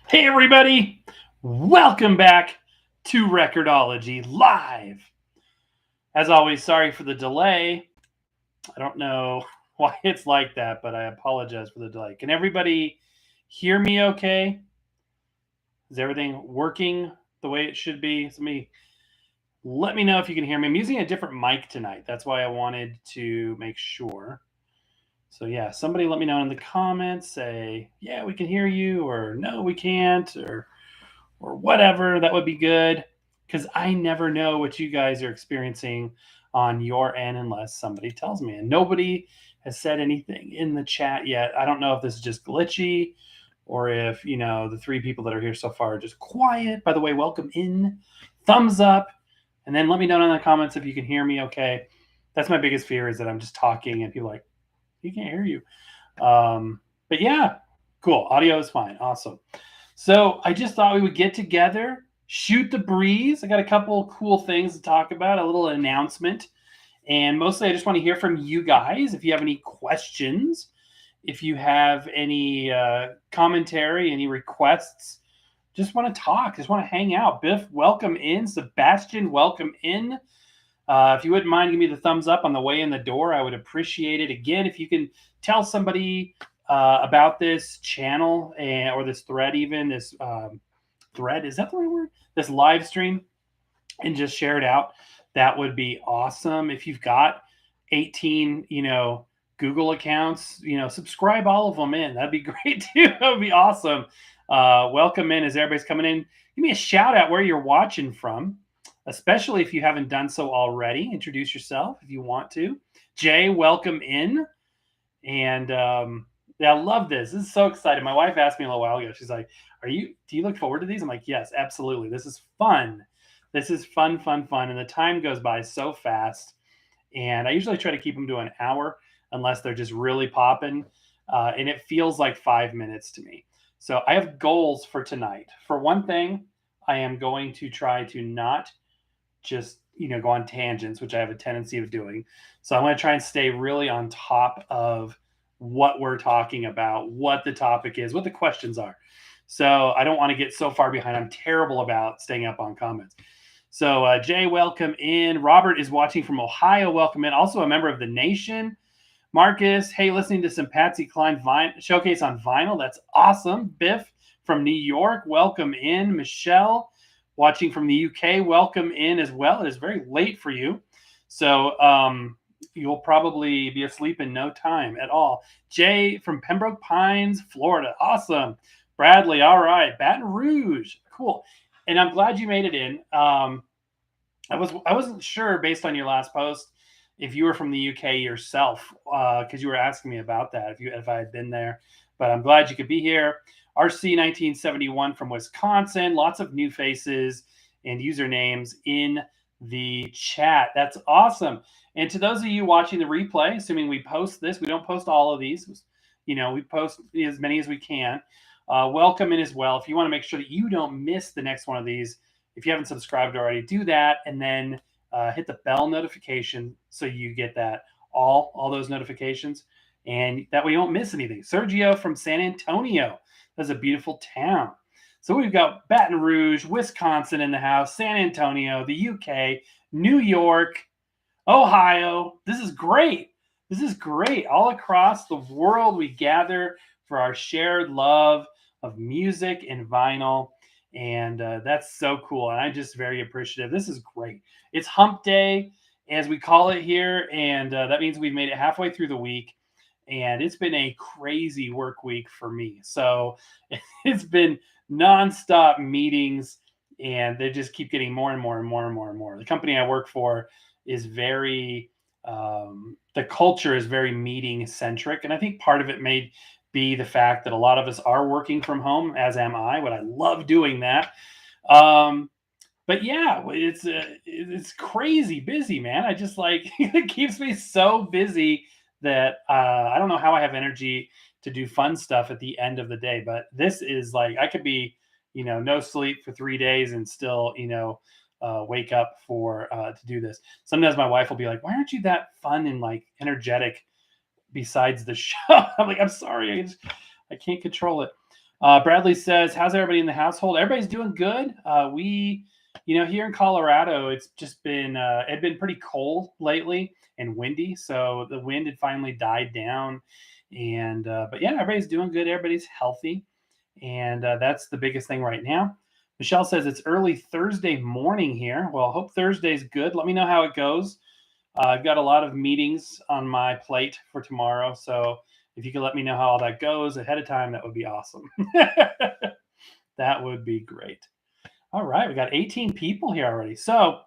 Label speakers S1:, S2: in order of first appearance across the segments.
S1: Hey, everybody. Welcome back to Record-ology Live. As always, sorry for the delay. I don't know why it's like that, but I apologize for the delay. Can everybody hear me okay? Is everything working the way it should be? Let me know if you can hear me. I'm using a different mic tonight. That's why I wanted to make sure. So yeah, somebody let me know in the comments. Say, yeah, we can hear you, or no, we can't, or whatever. That would be good, because I never know what you guys are experiencing on your end unless somebody tells me. And nobody has said anything in the chat yet. I don't know if this is just glitchy or if, the three people that are here so far are just quiet. By the way, welcome in. Thumbs up. And then let me know in the comments if you can hear me okay. That's my biggest fear, is that I'm just talking and people are like, he can't hear you. But yeah, cool. Audio is fine. Awesome. So I just thought we would get together, shoot the breeze. I got a couple cool things to talk about, a little announcement. And mostly I just want to hear from you guys. If you have any questions, if you have any commentary, any requests, just want to talk, just want to hang out. Biff, welcome in. Sebastian, welcome in. If you wouldn't mind, give me the thumbs up on the way in the door. I would appreciate it. Again, if you can tell somebody about this channel or this thread, even this thread, is that the right word? This live stream, and just share it out. That would be awesome. If you've got 18, Google accounts, subscribe all of them in. That'd be great too. That would be awesome. Welcome in as everybody's coming in. Give me a shout out where you're watching from, especially if you haven't done so already. Introduce yourself if you want to. Jay, welcome in. And yeah, I love this. This is so exciting. My wife asked me a little while ago. She's like, do you look forward to these? I'm like, yes, absolutely. This is fun. This is fun. And the time goes by so fast. And I usually try to keep them to an hour unless they're just really popping. And it feels like 5 minutes to me. So I have goals for tonight. For one thing, I am going to try to not just, go on tangents, which I have a tendency of doing. So I'm going to try and stay really on top of what we're talking about, what the topic is, what the questions are. So I don't want to get so far behind. I'm terrible about staying up on comments. So Jay, welcome in. Robert is watching from Ohio. Welcome in. Also a member of the nation. Marcus, hey, listening to some Patsy Cline showcase on vinyl. That's awesome. Biff from New York, welcome in. Michelle, watching from the UK, welcome in as well. It is very late for you. So you'll probably be asleep in no time at all. Jay from Pembroke Pines, Florida. Awesome. Bradley, all right. Baton Rouge. Cool. And I'm glad you made it in. I wasn't sure, based on your last post, if you were from the UK yourself, because you were asking me about that, if I had been there. But I'm glad you could be here. RC 1971 from Wisconsin. Lots of new faces and usernames in the chat. That's awesome. And to those of you watching the replay, assuming we post this, we don't post all of these. We post as many as we can. Welcome in as well. If you want to make sure that you don't miss the next one of these, if you haven't subscribed already, do that, and then hit the bell notification so you get that all those notifications, and that way you don't miss anything. Sergio from San Antonio. That's a beautiful town. So we've got Baton Rouge, Wisconsin in the house, San Antonio, the UK, New York, Ohio. This is great. This is great. All across the world, we gather for our shared love of music and vinyl. And that's so cool. And I'm just very appreciative. This is great. It's hump day, as we call it here. And that means we've made it halfway through the week. And it's been a crazy work week for me. So it's been nonstop meetings, and they just keep getting more and more and more and more and more. The company I work for is very, the culture is very meeting centric. And I think part of it may be the fact that a lot of us are working from home, as am I, but I love doing that. But yeah, it's crazy busy, man. I just it keeps me so busy that I don't know how I have energy to do fun stuff at the end of the day. But this is I could be, no sleep for 3 days and still, wake up to do this. Sometimes my wife will be like, "Why aren't you that fun and energetic besides the show?" I'm like, "I'm sorry, I can't control it." Bradley says, "How's everybody in the household? Everybody's doing good. Here in Colorado, it's just been it'd been pretty cold lately and windy, so the wind had finally died down, and but yeah, everybody's doing good. Everybody's healthy, and that's the biggest thing right now." Michelle says it's early Thursday morning here. Well, hope Thursday's good. Let me know how it goes. I've got a lot of meetings on my plate for tomorrow, so if you could let me know how all that goes ahead of time, that would be awesome. That would be great. All right, we got 18 people here already. So,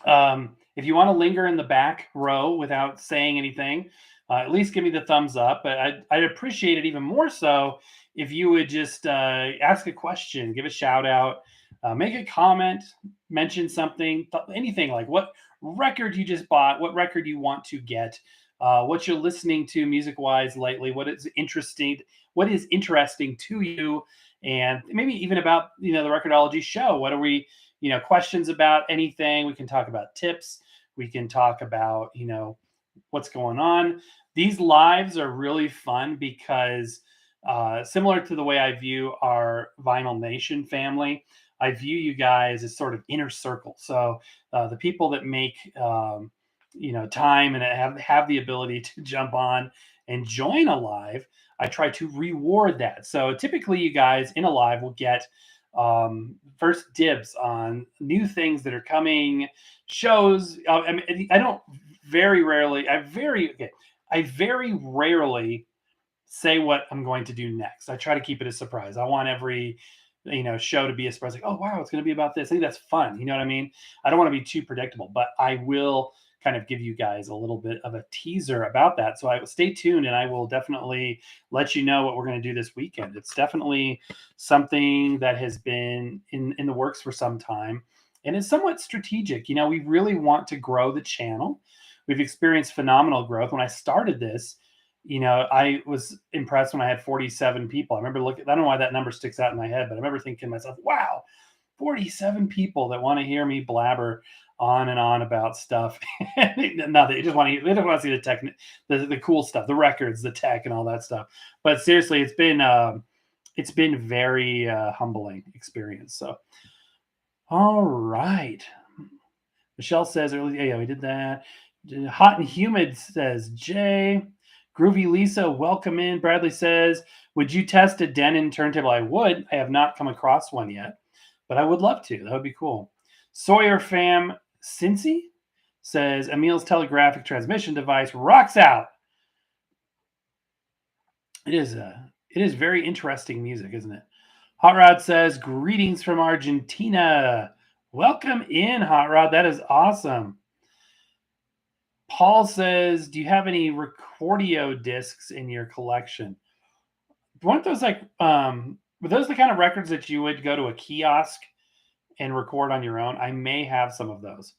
S1: if you want to linger in the back row without saying anything, at least give me the thumbs up. But I'd appreciate it even more so if you would just ask a question, give a shout out, make a comment, mention something, anything like what record you just bought, what record you want to get, what you're listening to music wise lately, what is interesting to you, and maybe even about the Recordology show. What are we questions about anything? We can talk about tips. We can talk about what's going on. These lives are really fun because similar to the way I view our Vinyl Nation family, I view you guys as sort of inner circle. So the people that make time and have the ability to jump on and join a live, I try to reward that. So typically, you guys in a live will get first dibs on new things that are coming, shows. I don't very rarely. I very rarely say what I'm going to do next. I try to keep it a surprise. I want every show to be a surprise. Like, oh wow, it's going to be about this. I think that's fun. You know what I mean? I don't want to be too predictable, but I will kind of give you guys a little bit of a teaser about that. So I stay tuned, and I will definitely let you know what we're going to do this weekend. It's definitely something that has been in the works for some time, and it's somewhat strategic. We really want to grow the channel. We've experienced phenomenal growth. When I started this, I was impressed when I had 47 people. I remember looking, I don't know why that number sticks out in my head, but I remember thinking to myself, wow, 47 people that want to hear me blabber on and on about stuff. No, they just want to, they don't want to see the tech, the cool stuff, the records, the tech and all that stuff. But seriously, it's been very humbling experience. So, all right. Michelle says earlier, yeah, we did that. Hot and Humid says, Jay. Groovy Lisa, welcome in. Bradley says, would you test a Denon turntable? I would. I have not come across one yet, but I would love to. That would be cool. Sawyer Fam Cincy says, Emil's telegraphic transmission device rocks out. It is very interesting music, isn't it? Hot Rod says, greetings from Argentina. Welcome in, Hot Rod. That is awesome. Paul says, do you have any Recordio discs in your collection? Weren't those were those the kind of records that you would go to a kiosk and record on your own? I may have some of those.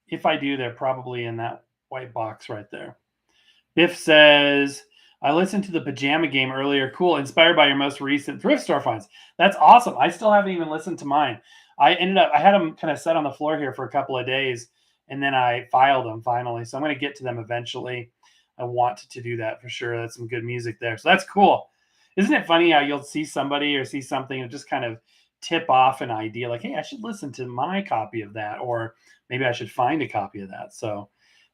S1: If I do, they're probably in that white box right there. Biff says, I listened to the Pajama Game earlier. Cool. Inspired by your most recent thrift store finds. That's awesome. I still haven't even listened to mine. I had them kind of set on the floor here for a couple of days, and then I filed them finally. So I'm going to get to them eventually. I want to do that for sure. That's some good music there. So that's cool. Isn't it funny how you'll see somebody or see something and just kind of tip off an idea like, hey, I should listen to my copy of that, or maybe I should find a copy of that. So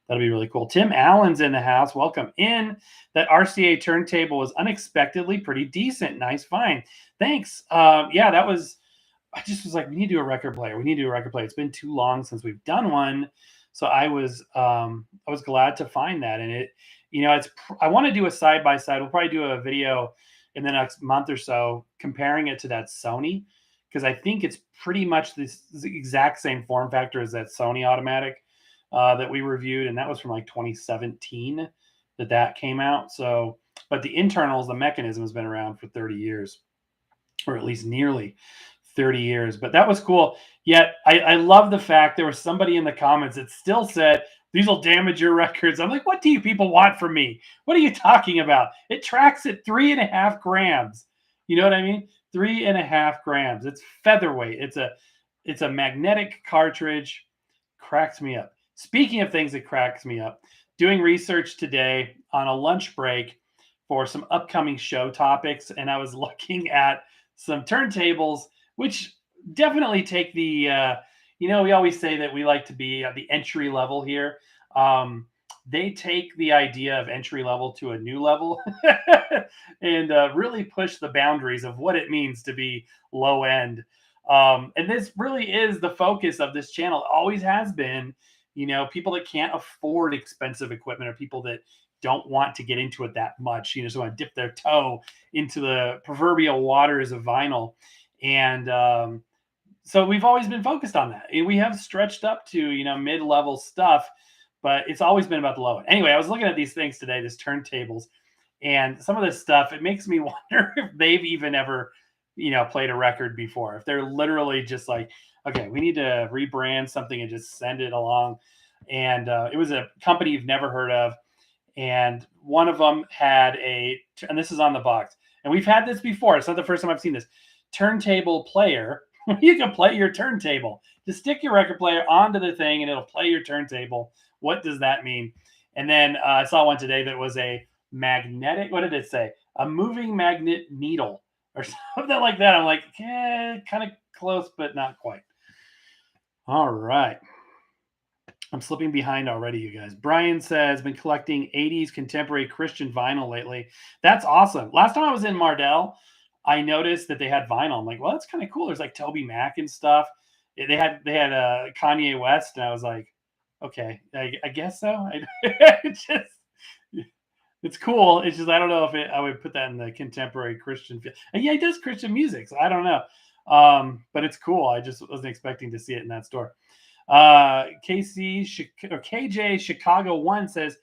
S1: that'll be really cool. Tim Allen's in the house. Welcome in. That RCA turntable was unexpectedly pretty decent. Nice find. Thanks. Yeah, that was, I just was like, we need to do a record player. We need to do a record player. It's been too long since we've done one. So I was glad to find that. And it, I want to do a side by side. We'll probably do a video in the next month or so comparing it to that Sony, because I think it's pretty much this exact same form factor as that Sony automatic that we reviewed, and that was from like 2017 that came out. So, but the internals, the mechanism has been around for 30 years, or at least nearly 30 years. But that was cool. Yet I love the fact there was somebody in the comments that still said, these will damage your records. I'm like, what do you people want from me? What are you talking about? It tracks at 3.5 grams. You know what I mean? 3.5 grams. It's featherweight. It's a magnetic cartridge. Cracks me up. Speaking of things that cracks me up, doing research today on a lunch break for some upcoming show topics, and I was looking at some turntables, which definitely take the we always say that we like to be at the entry level here. They take the idea of entry level to a new level and really push the boundaries of what it means to be low end. And this really is the focus of this channel. It always has been, people that can't afford expensive equipment or people that don't want to get into it that much, just want to dip their toe into the proverbial waters of vinyl. And so we've always been focused on that. We have stretched up to, mid-level stuff, but it's always been about the low end. Anyway, I was looking at these things today, these turntables, and some of this stuff, it makes me wonder if they've even ever, played a record before. If they're literally just like, okay, we need to rebrand something and just send it along. And it was a company you've never heard of. And one of them had and this is on the box, and we've had this before. It's not the first time I've seen this turntable player. You can play your turntable. Just stick your record player onto the thing and it'll play your turntable. What does that mean? And then I saw one today that was a magnetic, what did it say? A moving magnet needle or something like that. I'm like, kind of close, but not quite. All right. I'm slipping behind already, you guys. Brian says, been collecting 80s contemporary Christian vinyl lately. That's awesome. Last time I was in Mardell, I noticed that they had vinyl. I'm like, well, that's kind of cool. There's like Toby Mac and stuff. They had Kanye West, and I was like, okay, I guess so. It's cool. It's just I don't know if I would put that in the contemporary Christian field. And yeah, he does Christian music, so I don't know. But it's cool. I just wasn't expecting to see it in that store. KJ Chicago 1 says,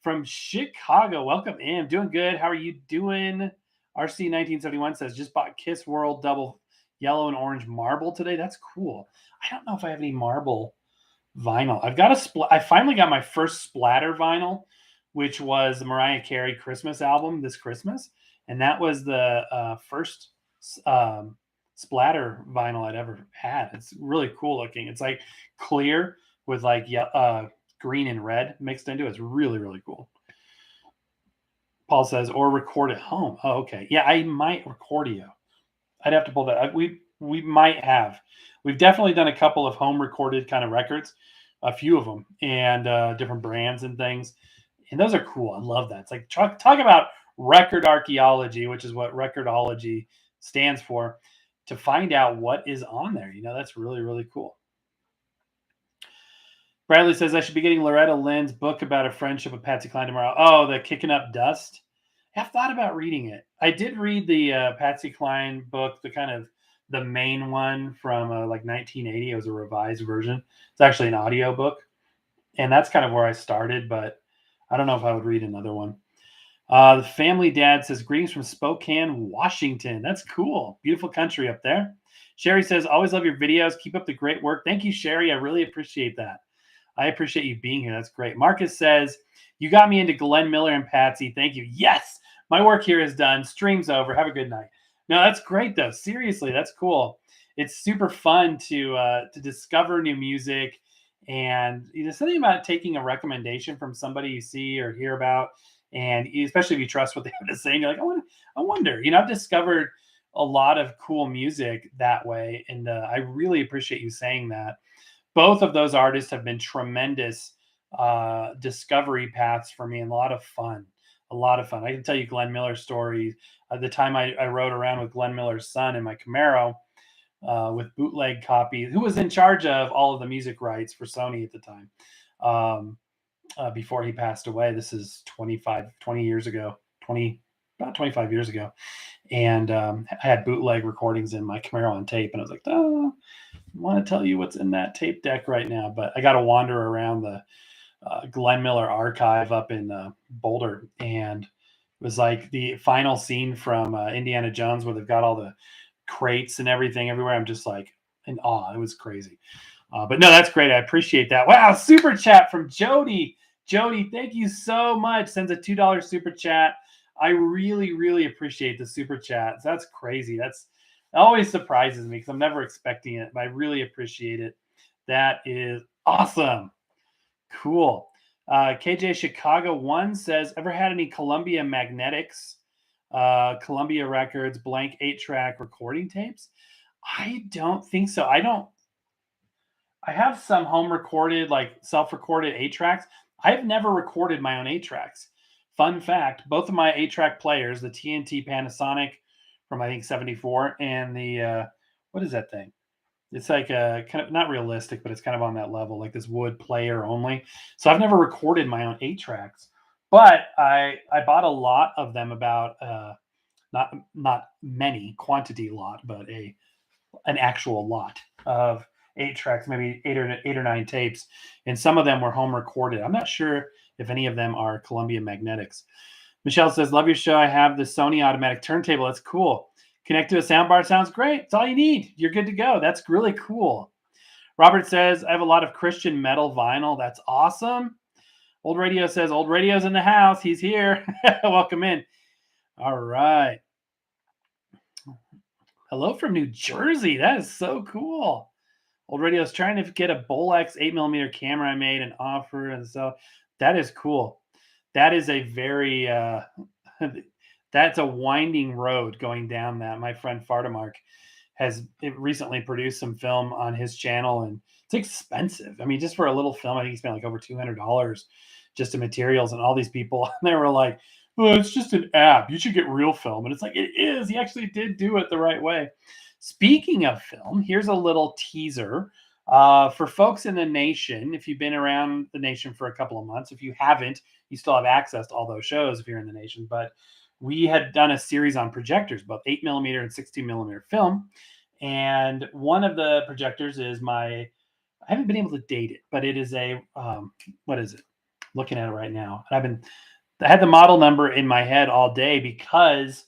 S1: from Chicago, welcome in. Doing good. How are you doing? RC 1971 says, just bought Kiss World double yellow and orange marble today. That's cool. I don't know if I have any marble vinyl. I've got I finally got my first splatter vinyl, which was the Mariah Carey Christmas album this Christmas. And that was the first splatter vinyl I'd ever had. It's really cool looking. It's like clear with like green and red mixed into it. It's really, really cool. Paul says, or record at home. Oh, okay. Yeah, I might record you. I'd have to pull that up. We might have. We've definitely done a couple of home recorded kind of records, a few of them, and different brands and things. And those are cool. I love that. It's like talk about record archaeology, which is what Record-ology stands for, to find out what is on there. That's really, really cool. Bradley says, I should be getting Loretta Lynn's book about a friendship with Patsy Cline tomorrow. Oh, the Kicking Up Dust. I've thought about reading it. I did read the Patsy Cline book, the kind of the main one from like 1980. It was a revised version. It's actually an audio book. And that's kind of where I started, but I don't know if I would read another one. The Family Dad says, greetings from Spokane, Washington. That's cool. Beautiful country up there. Sherry says, always love your videos. Keep up the great work. Thank you, Sherry. I really appreciate that. I appreciate you being here. That's great. Marcus says, you got me into Glenn Miller and Patsy. Thank you. Yes, my work here is done. Stream's over. Have a good night. No, that's great, though. Seriously, that's cool. It's super fun to discover new music. And something about taking a recommendation from somebody you see or hear about, and especially if you trust what they have to say, and you're like, I wonder. I've discovered a lot of cool music that way, and I really appreciate you saying that. Both of those artists have been tremendous discovery paths for me, and a lot of fun. I can tell you Glenn Miller's story. The time I rode around with Glenn Miller's son in my Camaro with bootleg copies, who was in charge of all of the music rights for Sony at the time. Before he passed away. This is 20 years ago, about 25 years ago. And I had bootleg recordings in my Camaro on tape. And I was like, oh, I want to tell you what's in that tape deck right now. But I got to wander around the Glenn Miller archive up in Boulder. And it was like the final scene from Indiana Jones where they've got all the crates and everything everywhere. I'm just like in awe. It was crazy. But no, that's great. I appreciate that. Wow, super chat from Jody. Jody, thank you so much. Sends a $2 super chat. I really, really appreciate the super chats. That's crazy. That always surprises me because I'm never expecting it, but I really appreciate it. That is awesome. Cool. KJ Chicago 1 says, ever had any Columbia Magnetics, Columbia Records, blank 8-track recording tapes? I don't think so. I have some home recorded, like self recorded 8 tracks. I've never recorded my own 8 tracks. Fun fact, both of my 8 track players, the TNT Panasonic from I think 74 and the, what is that thing? It's like a kind of not realistic, but it's kind of on that level, like this wood player only. So I've never recorded my own 8 tracks, but I bought a lot of them about, not many quantity lot, but an actual lot of 8 tracks, maybe eight or nine tapes, and some of them were home recorded. I'm not sure if any of them are Columbia Magnetics. Michelle says, "Love your show. I have the Sony automatic turntable. That's cool. Connect to a soundbar. Sounds great. It's all you need. You're good to go. That's really cool." Robert says, "I have a lot of Christian metal vinyl. That's awesome." Old Radio says, "Old Radio's in the house. He's here. Welcome in." All right. Hello from New Jersey. That is so cool. Old Radio's trying to get a Bolex 8mm camera I made and offer. And so that is cool. That is a very, that's a winding road going down that. My friend Fartamark has recently produced some film on his channel, and it's expensive. I mean, just for a little film, I think he spent like over $200 just to materials and all these people. They were like, "Well, it's just an app. You should get real film." And it's like, it is. He actually did do it the right way. Speaking of film, here's a little teaser for folks in the nation. If you've been around the nation for a couple of months, if you haven't, you still have access to all those shows if you're in the nation. But we had done a series on projectors, both 8mm and 16mm film. And one of the projectors is I haven't been able to date it, but it is what is it? Looking at it right now. I had the model number in my head all day because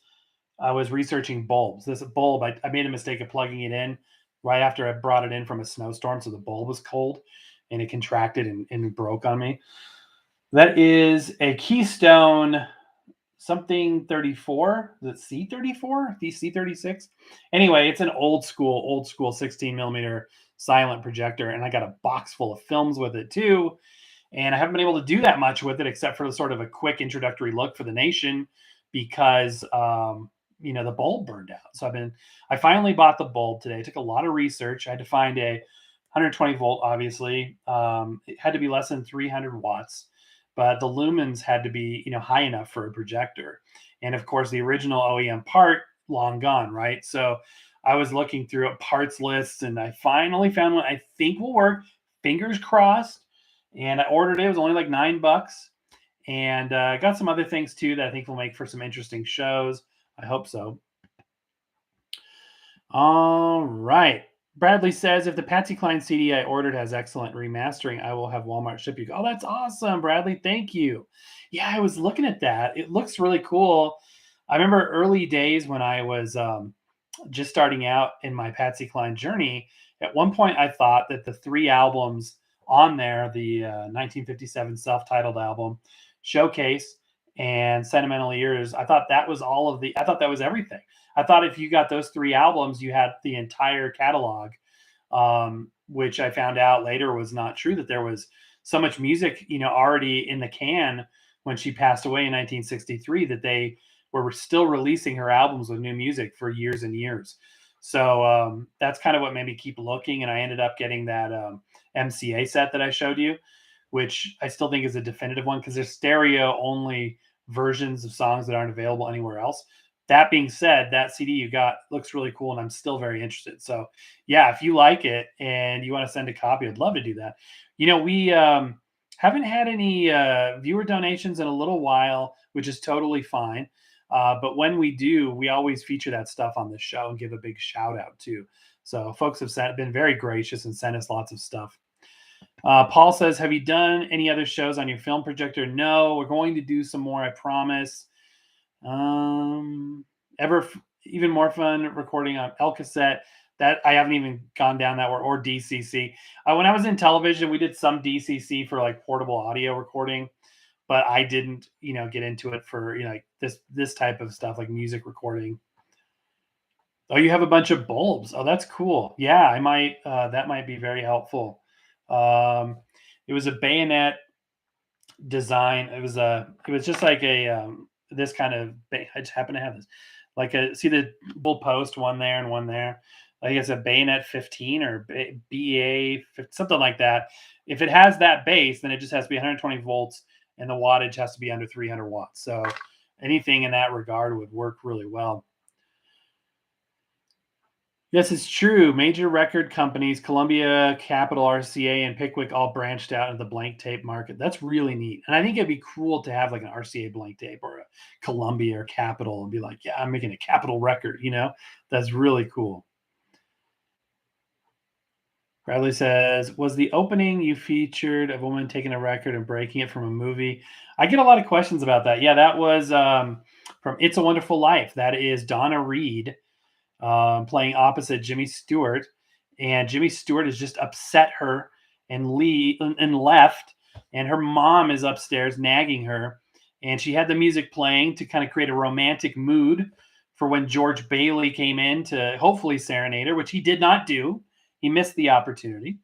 S1: I was researching bulbs. This bulb, I made a mistake of plugging it in right after I brought it in from a snowstorm. So the bulb was cold and it contracted and broke on me. That is a Keystone something 34. Is it C34? The C36? Anyway, it's an old school 16mm silent projector. And I got a box full of films with it too. And I haven't been able to do that much with it except for sort of a quick introductory look for the nation because the bulb burned out. So I finally bought the bulb today. It took a lot of research. I had to find a 120 volt, obviously. It had to be less than 300 watts, but the lumens had to be, high enough for a projector. And of course, the original OEM part, long gone, right? So I was looking through parts lists and I finally found one I think will work. Fingers crossed. And I ordered it. It was only like $9. And I got some other things too that I think will make for some interesting shows. I hope so. All right. Bradley says, if the Patsy Cline CD I ordered has excellent remastering, I will have Walmart ship you. Oh, that's awesome, Bradley. Thank you. Yeah, I was looking at that. It looks really cool. I remember early days when I was just starting out in my Patsy Cline journey. At one point, I thought that the 3 albums on there, the 1957 self-titled album, Showcase, and Sentimental Years, I thought that was I thought that was everything. I thought if you got those 3 albums, you had the entire catalog, which I found out later was not true, that there was so much music, already in the can when she passed away in 1963 that they were still releasing her albums with new music for years and years. So that's kind of what made me keep looking. And I ended up getting that MCA set that I showed you, which I still think is a definitive one because there's stereo only versions of songs that aren't available anywhere else. That being said, that CD you got looks really cool and I'm still very interested. So yeah, if you like it and you want to send a copy, I'd love to do that. We haven't had any viewer donations in a little while, which is totally fine. But when we do, we always feature that stuff on the show and give a big shout out too. So folks have been very gracious and sent us lots of stuff. Paul says, have you done any other shows on your film projector? No, we're going to do some more, I promise. Even more fun recording on El Cassette. That I haven't even gone down that or DCC. When I was in television, we did some DCC for like portable audio recording, but I didn't, get into it for, like this type of stuff, like music recording. Oh, you have a bunch of bulbs. Oh, that's cool. Yeah, I might, that might be very helpful. It was a bayonet design. It was just like a this kind of. I just happen to have this, like a see the bull post one there and one there. I think it's a bayonet 15 or BA something like that. If it has that base, then it just has to be 120 volts, and the wattage has to be under 300 watts. So anything in that regard would work really well. Yes, it's true. Major record companies, Columbia, Capitol, RCA, and Pickwick all branched out into the blank tape market. That's really neat. And I think it'd be cool to have like an RCA blank tape or a Columbia or Capitol and be like, yeah, I'm making a Capitol record, That's really cool. Bradley says, was the opening you featured a woman taking a record and breaking it from a movie? I get a lot of questions about that. Yeah, that was from It's a Wonderful Life. That is Donna Reed playing opposite Jimmy Stewart, and Jimmy Stewart has just upset her and left, and her mom is upstairs nagging her, and she had the music playing to kind of create a romantic mood for when George Bailey came in to hopefully serenade her, which he did not do. He missed the opportunity.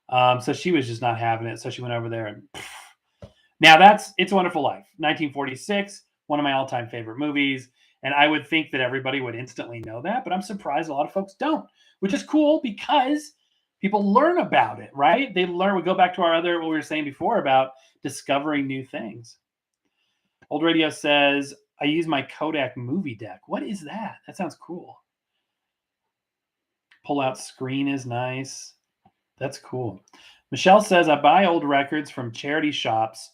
S1: So she was just not having it. So she went over there and now that's It's a Wonderful Life, 1946, one of my all-time favorite movies. And I would think that everybody would instantly know that, but I'm surprised a lot of folks don't, which is cool because people learn about it, right? They learn. We go back to what we were saying before about discovering new things. Old Radio says, I use my Kodak movie deck. What is that? That sounds cool. Pull out screen is nice. That's cool. Michelle says, I buy old records from charity shops.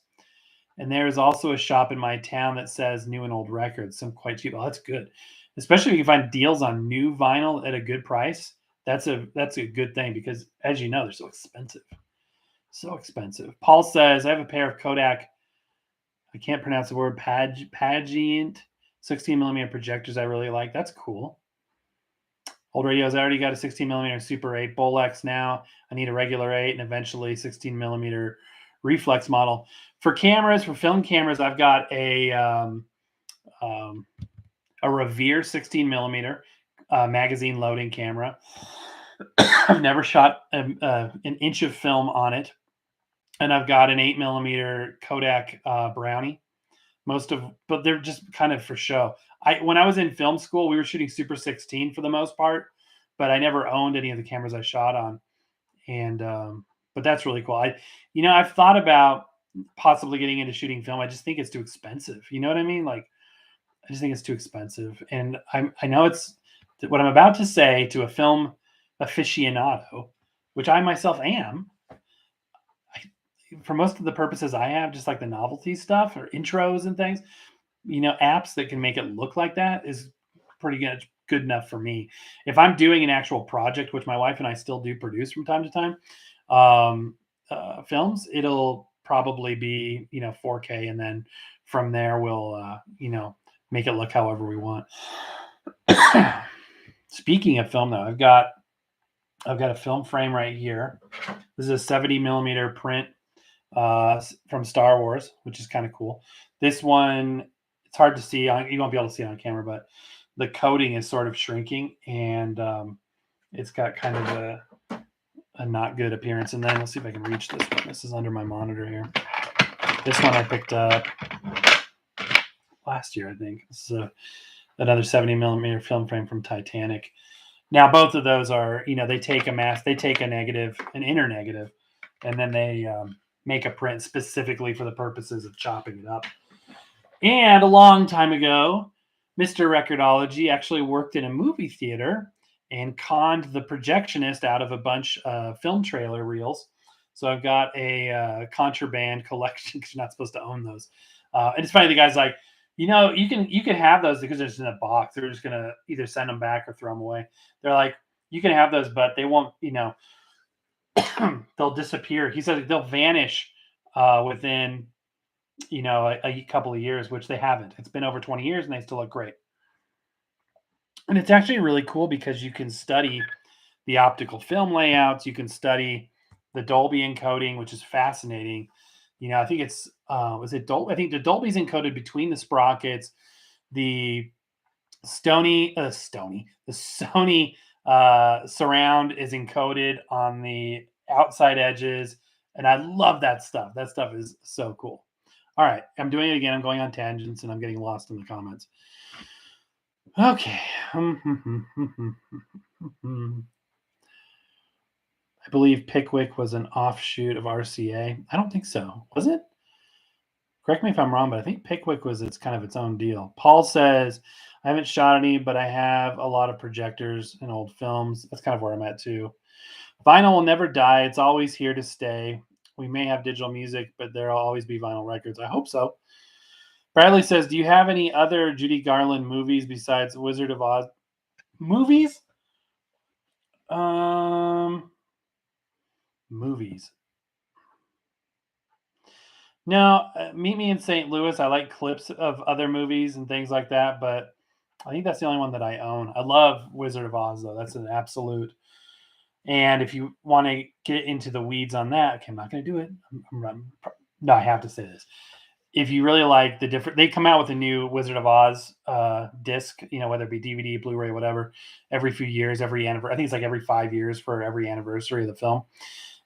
S1: And there is also a shop in my town that says new and old records, some quite cheap. Oh, that's good. Especially if you can find deals on new vinyl at a good price. That's a good thing because, as you know, they're so expensive. So expensive. Paul says, I have a pair of Kodak, I can't pronounce the word, Pageant 16 millimeter projectors I really like. That's cool. Old Radios, I already got a 16 millimeter Super 8 Bolex now. I need a regular 8 and eventually 16 millimeter reflex model. For cameras, for film cameras, I've got a Revere 16 millimeter magazine loading camera. I've never shot an inch of film on it, and I've got an 8 millimeter Kodak Brownie. But they're just kind of for show. When I was in film school, we were shooting Super 16 for the most part, but I never owned any of the cameras I shot on. And but that's really cool. I've thought about possibly getting into shooting film. I just think it's too expensive. You know what I mean? Like, I just think it's too expensive. And I know it's what I'm about to say to a film aficionado, which I myself am. For most of the purposes I have, just like the novelty stuff or intros and things, apps that can make it look like that is pretty good enough for me. If I'm doing an actual project, which my wife and I still do produce from time to time, films, it'll probably be 4K, and then from there we'll make it look however we want. Speaking of film, though, I've got a film frame right here. This is a 70 millimeter print from Star Wars, which is kind of cool. This one, it's hard to see. You won't be able to see it on camera, but the coating is sort of shrinking, and it's got kind of a not good appearance. And then let's see if I can reach this one. This is under my monitor here. This one I picked up last year, I think. This is another 70 millimeter film frame from Titanic. Now, both of those are, they take a negative, an inner negative, and then they make a print specifically for the purposes of chopping it up. And a long time ago, Mr. Record-ology actually worked in a movie theater and conned the projectionist out of a bunch of film trailer reels. So I've got a contraband collection because you're not supposed to own those. And it's funny, the guy's like, you can have those because they're just in a box. They're just gonna either send them back or throw them away. They're like, you can have those, but they won't. They'll disappear. He said they'll vanish within a couple of years, which they haven't. It's been over 20 years and they still look great. And it's actually really cool because you can study the optical film layouts. You can study the Dolby encoding, which is fascinating. I think it's was it Dolby? I think the Dolby's encoded between the sprockets. The Sony surround is encoded on the outside edges, and I love that stuff. That stuff is so cool. All right, I'm doing it again. I'm going on tangents and I'm getting lost in the comments. Okay. I believe Pickwick was an offshoot of RCA. I don't think so. Was it? Correct me if I'm wrong, but I think Pickwick was its own deal. Paul says, I haven't shot any, but I have a lot of projectors and old films. That's kind of where I'm at too. Vinyl will never die. It's always here to stay. We may have digital music, but there'll always be vinyl records. I hope so. Bradley says, do you have any other Judy Garland movies besides Wizard of Oz? Movies? Movies. No, Meet Me in St. Louis. I like clips of other movies and things like that, but I think that's the only one that I own. I love Wizard of Oz, though. That's an absolute. And if you want to get into the weeds on that, okay, I'm not going to do it. No, I have to say this. If you really like the different, they come out with a new Wizard of Oz disc, whether it be DVD, Blu-ray, whatever, every few years, every anniversary. I think it's like every 5 years for every anniversary of the film.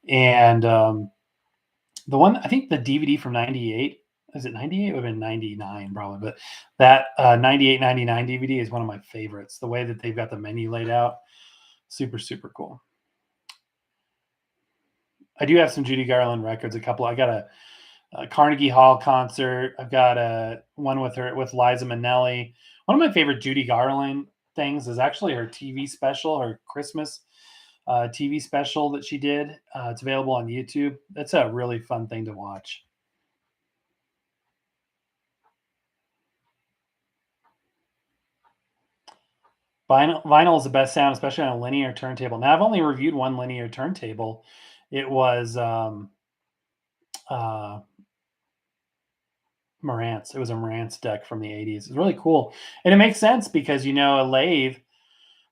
S1: And the one, I think the DVD from 98, is it 98? It would have been 99 probably, but that 98, 99 DVD is one of my favorites. The way that they've got the menu laid out, super, super cool. I do have some Judy Garland records, a couple. I got a Carnegie Hall concert. I've got a one with Liza Minnelli. One of my favorite Judy Garland things is actually her TV special, her Christmas TV special that she did. It's available on YouTube. That's a really fun thing to watch. Vinyl is the best sound, especially on a linear turntable. Now, I've only reviewed one linear turntable. It was Marantz. It was a Marantz deck from the 80s. It's really cool. And it makes sense because, a lathe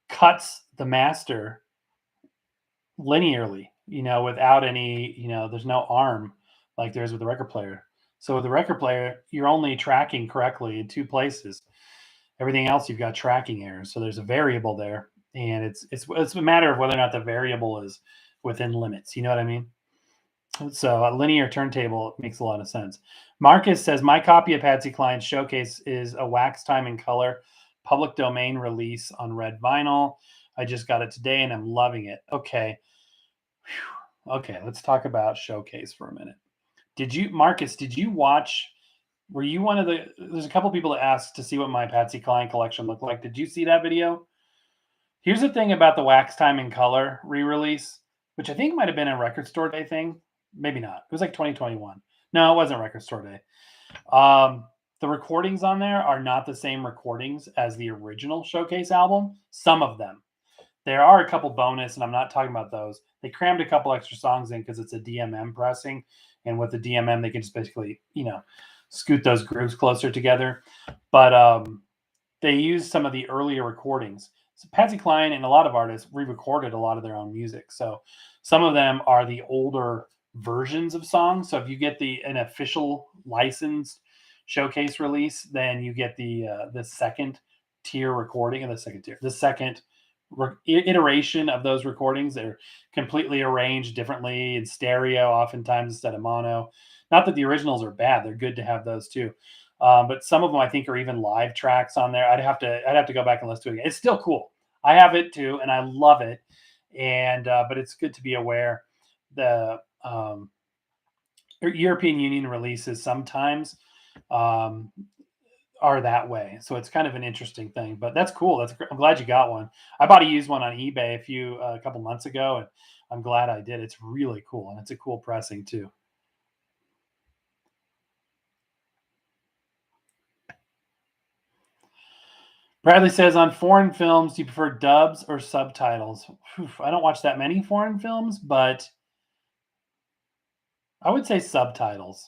S1: cuts the master linearly, without any, there's no arm like there is with the record player. So with the record player, you're only tracking correctly in two places. Everything else, you've got tracking errors. So there's a variable there, and it's a matter of whether or not the variable is within limits. You know what I mean? So a linear turntable makes a lot of sense. Marcus says, my copy of Patsy Cline's Showcase is a wax time in color public domain release on red vinyl. I just got it today and I'm loving it. Okay. Whew. Okay, let's talk about Showcase for a minute. Marcus, did you watch, were you one of there's a couple people that asked to see what my Patsy Cline collection looked like. Did you see that video? Here's the thing about the Wax Time in Color re-release, which I think might have been a Record Store Day thing. Maybe not. It was like 2021. No, it wasn't Record Store Day. The recordings on there are not the same recordings as the original Showcase album. Some of them. There are a couple bonus, and I'm not talking about those. They crammed a couple extra songs in because it's a DMM pressing. And with the DMM, they can just basically, scoot those grooves closer together. But they used some of the earlier recordings. So Patsy Cline and a lot of artists re-recorded a lot of their own music. So some of them are the older versions of songs. So if you get an official licensed Showcase release, then you get the second tier recording, and the second iteration of those recordings. They're completely arranged differently in stereo, oftentimes instead of mono. Not that the originals are bad; they're good to have those too. But some of them I think are even live tracks on there. I'd have to go back and listen to it again. It's still cool. I have it too, and I love it. And but it's good to be aware. The European Union releases sometimes are that way, so it's kind of an interesting thing. But that's cool. I'm glad you got one. I bought a used one on eBay a couple months ago, and I'm glad I did. It's really cool, and it's a cool pressing too. Bradley says, on foreign films, do you prefer dubs or subtitles? I don't watch that many foreign films, but I would say subtitles.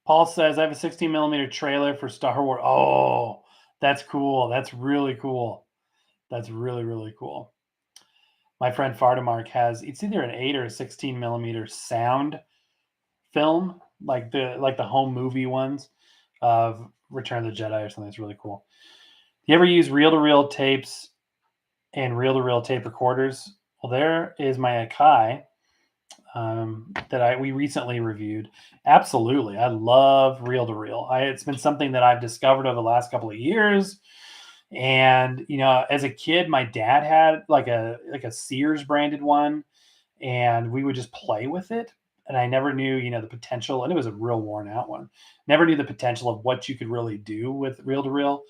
S1: Paul says, I have a 16 millimeter trailer for Star Wars. Oh, that's cool. That's really cool. That's really, really cool. My friend Fardamark it's either an 8 or a 16 millimeter sound film, like the home movie ones of Return of the Jedi or something. That's really cool. Do you ever use reel-to-reel tapes and reel-to-reel tape recorders? Well, there is my Akai. that we recently reviewed. Absolutely, I love reel to reel. It's been something that I've discovered over the last couple of years. And as a kid, my dad had like a Sears branded one, and we would just play with it. And I never knew, the potential, and it was a real worn out one. Never knew the potential of what you could really do with reel to reel.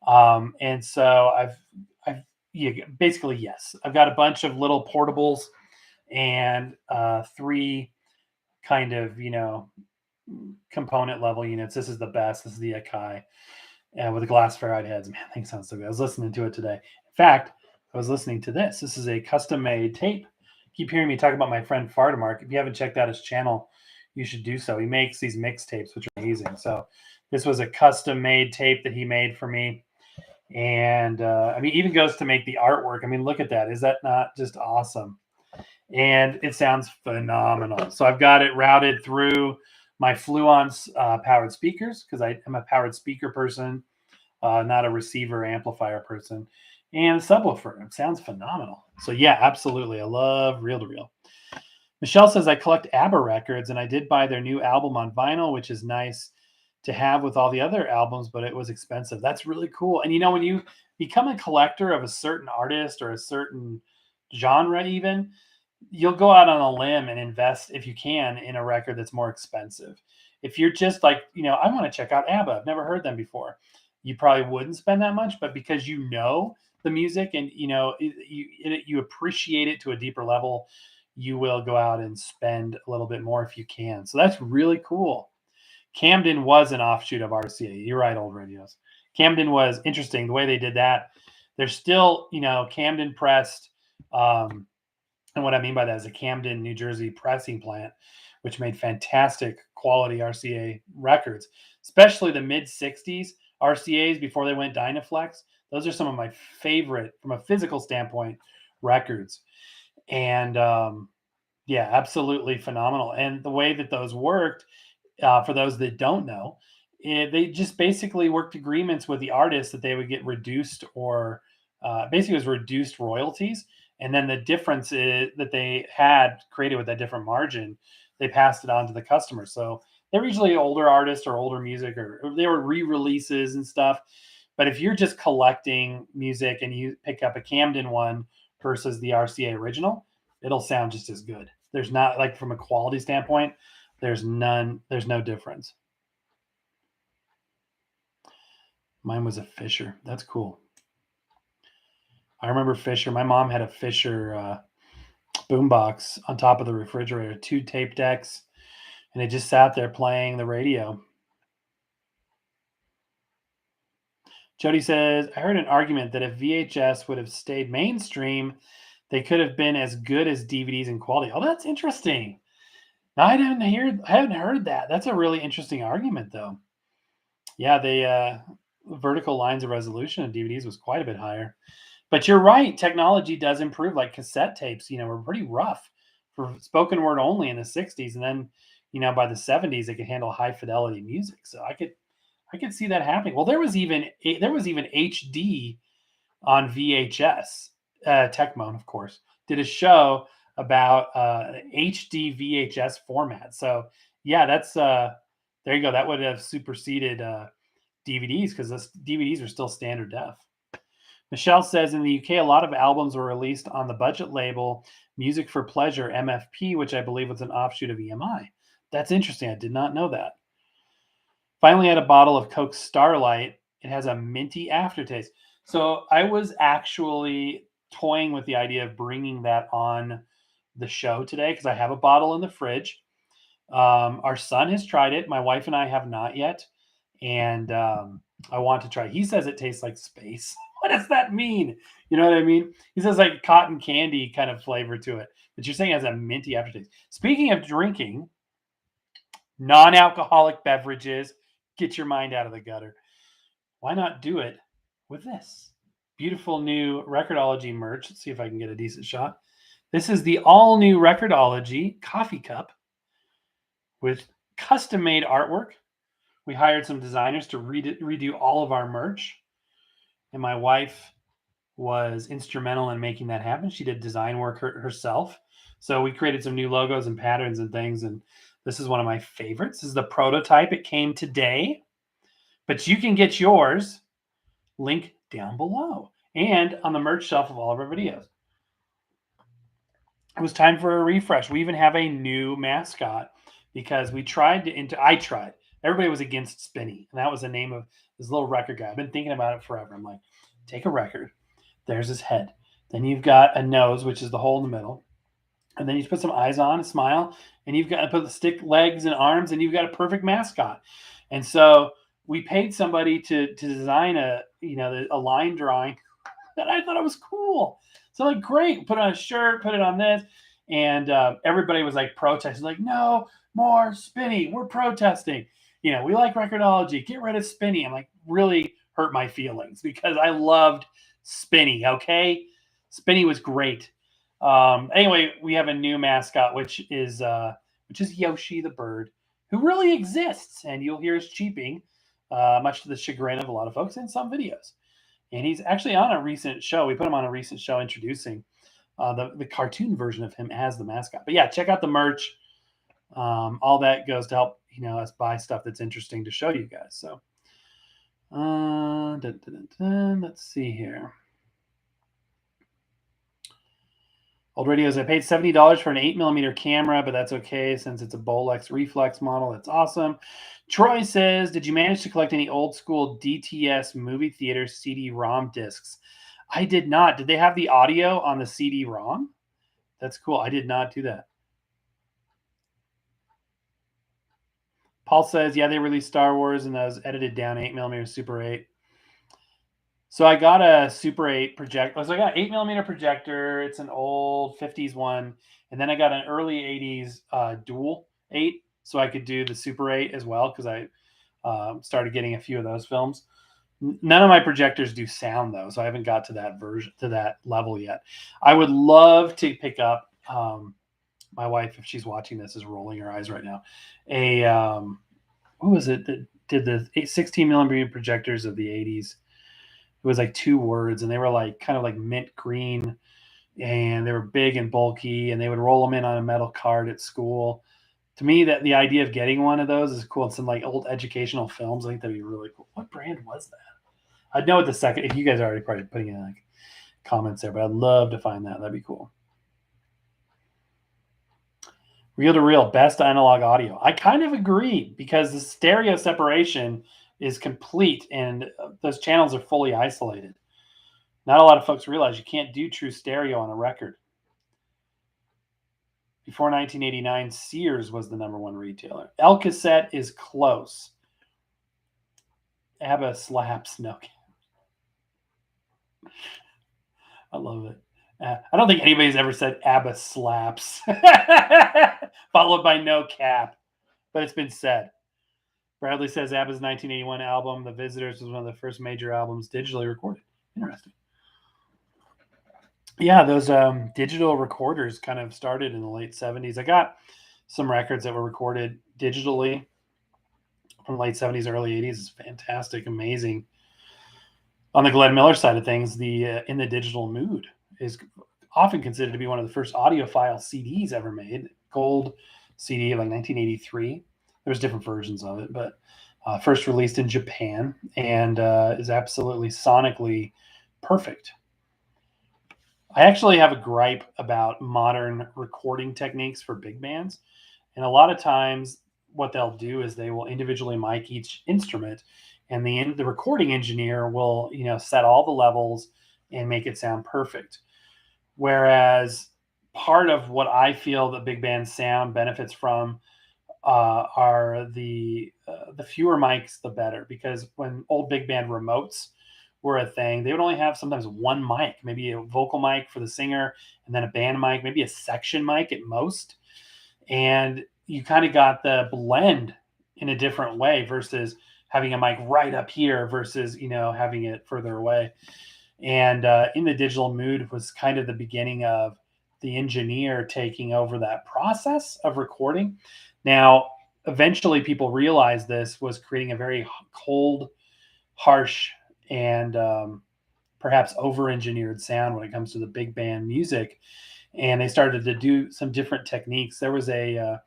S1: And so I've, yeah, basically, yes, I've got a bunch of little portables and three kind of, component level units. This is the best. This is the Akai, and with the glass ferrite heads. Man, that thing sounds so good. I was listening to it today. In fact, I was listening to this. This is a custom made tape. Keep hearing me talk about my friend Fardamark. If you haven't checked out his channel, you should do so. He makes these mixtapes, which are amazing. So this was a custom made tape that he made for me. And I mean, even goes to make the artwork. I mean, look at that. Is that not just awesome? And it sounds phenomenal. So I've got it routed through my Fluence powered speakers, because I am a powered speaker person, not a receiver amplifier person, and subwoofer. It sounds phenomenal. So yeah, absolutely. I love reel to reel. Michelle says, I collect ABBA records, and I did buy their new album on vinyl, which is nice to have with all the other albums, but it was expensive. That's really cool. And when you become a collector of a certain artist or a certain genre, even, you'll go out on a limb and invest, if you can, in a record that's more expensive. If you're just like, I want to check out ABBA, I've never heard them before, you probably wouldn't spend that much. But because the music, and you appreciate it to a deeper level, you will go out and spend a little bit more if you can. So that's really cool. Camden was an offshoot of RCA. You're right, old radios. Camden was interesting the way they did that. They're still, Camden pressed. And what I mean by that is a Camden, New Jersey pressing plant, which made fantastic quality RCA records, especially the mid 60s RCAs before they went Dynaflex. Those are some of my favorite, from a physical standpoint, records. And yeah, absolutely phenomenal. And the way that those worked, for those that don't know, they just basically worked agreements with the artists that they would get reduced, or basically it was reduced royalties. And then the difference that they had created with that different margin, they passed it on to the customer. So they were usually older artists or older music, or they were re-releases and stuff. But if you're just collecting music and you pick up a Camden one versus the RCA original, it'll sound just as good. There's not, like, from a quality standpoint, there's no difference. Mine was a Fisher. That's cool. I remember Fisher. My mom had a Fisher boombox on top of the refrigerator, 2 tape decks, and it just sat there playing the radio. Jody says, I heard an argument that if VHS would have stayed mainstream, they could have been as good as DVDs in quality. Oh, that's interesting. No, I haven't heard that. That's a really interesting argument, though. Yeah, the vertical lines of resolution of DVDs was quite a bit higher. But you're right, technology does improve. Like cassette tapes, were pretty rough for spoken word only in the 60s, and then, by the 70s, they could handle high fidelity music. So I could see that happening. Well, there was even HD on VHS. Tecmo, of course, did a show about HD VHS format. So yeah, that's there you go. That would have superseded DVDs, because DVDs are still standard def. Michelle says, in the UK, a lot of albums were released on the budget label Music for Pleasure, MFP, which I believe was an offshoot of EMI. That's interesting. I did not know that. Finally had a bottle of Coke Starlight. It has a minty aftertaste. So I was actually toying with the idea of bringing that on the show today, because I have a bottle in the fridge. Our son has tried it. My wife and I have not yet. And I want to try. He says it tastes like space. What does that mean? You know what I mean? He says like cotton candy kind of flavor to it. But you're saying it has a minty aftertaste. Speaking of drinking, non-alcoholic beverages, get your mind out of the gutter. Why not do it with this beautiful new Record-ology merch? Let's see if I can get a decent shot. This is the all new Record-ology coffee cup with custom made artwork. We hired some designers to redo all of our merch, and my wife was instrumental in making that happen. She did design work herself. So we created some new logos and patterns and things. And this is one of my favorites. This is the prototype. It came today, but you can get yours. Link down below and on the merch shelf of all of our videos. It was time for a refresh. We even have a new mascot because we tried to I tried. Everybody was against Spinny, and that was the name of this little record guy. I've been thinking about it forever. I'm like, take a record. There's his head. Then you've got a nose, which is the hole in the middle. And then you put some eyes on, a smile, and you've got to put the stick legs and arms, and you've got a perfect mascot. And so we paid somebody to design a line drawing that I thought it was cool. So like, great, put on a shirt, put it on this, and everybody was like protesting, like, no more Spinny, we're protesting. We like Record-ology, get rid of Spinny. I'm like, really hurt my feelings because I loved Spinny. Okay, Spinny was great. Anyway, we have a new mascot, which is Yoshi the bird, who really exists, and you'll hear us cheeping, much to the chagrin of a lot of folks in some videos. And he's actually on a recent show. We put him on a recent show introducing the cartoon version of him as the mascot. But yeah, check out the merch. All that goes to help us buy stuff that's interesting to show you guys. So let's see here. Old radios. I paid $70 for an 8mm camera, but that's okay since it's a Bolex reflex model. That's awesome. Troy says, did you manage to collect any old school DTS movie theater CD-ROM discs? I did not. Did they have the audio on the CD-ROM? That's cool. I did not do that. Paul says, yeah, they released Star Wars and that was edited down 8mm Super 8. So I got a Super 8 projector. So I got 8mm projector. It's an old 50s one. And then I got an early 80s dual 8. So I could do the Super 8 as well because I started getting a few of those films. None of my projectors do sound though. So I haven't got to that version, to that level yet. I would love to pick up, my wife, if she's watching this, is rolling her eyes right now. Who was it that did the 16mm projectors of the 80s? It was like 2 words, and they were like kind of like mint green, and they were big and bulky, and they would roll them in on a metal card at school. To me, that the idea of getting one of those is cool. It's some like old educational films. I think that'd be really cool. What brand was that? I'd know it the second. If you guys are already probably putting in like comments there, but I'd love to find that. That'd be cool. Reel to reel, best analog audio. I kind of agree because the stereo separation is complete and those channels are fully isolated. Not a lot of folks realize you can't do true stereo on a record. Before 1989, Sears was the #1 retailer. El Cassette is close. ABBA slaps. No. I love it. I don't think anybody's ever said ABBA slaps, followed by no cap, but it's been said. Bradley says ABBA's 1981 album, The Visitors, was one of the first major albums digitally recorded. Interesting. Yeah, those digital recorders kind of started in the late 70s. I got some records that were recorded digitally from late 70s, early 80s. It's fantastic, amazing. On the Glenn Miller side of things, the In the Digital Mood is often considered to be one of the first audiophile CDs ever made. Gold CD of like 1983. There's different versions of it, but first released in Japan and is absolutely sonically perfect. I actually have a gripe about modern recording techniques for big bands. And a lot of times what they'll do is they will individually mic each instrument and the recording engineer will, set all the levels and make it sound perfect. Whereas part of what I feel the big band sound benefits from are the fewer mics, the better. Because when old big band remotes were a thing, they would only have sometimes one mic, maybe a vocal mic for the singer, and then a band mic, maybe a section mic at most. And you kind of got the blend in a different way versus having a mic right up here versus, having it further away. And In the Digital Mood was kind of the beginning of the engineer taking over that process of recording. Now, eventually people realized this was creating a very cold, harsh, and perhaps over-engineered sound when it comes to the big band music. and they started to do some different techniques. There was a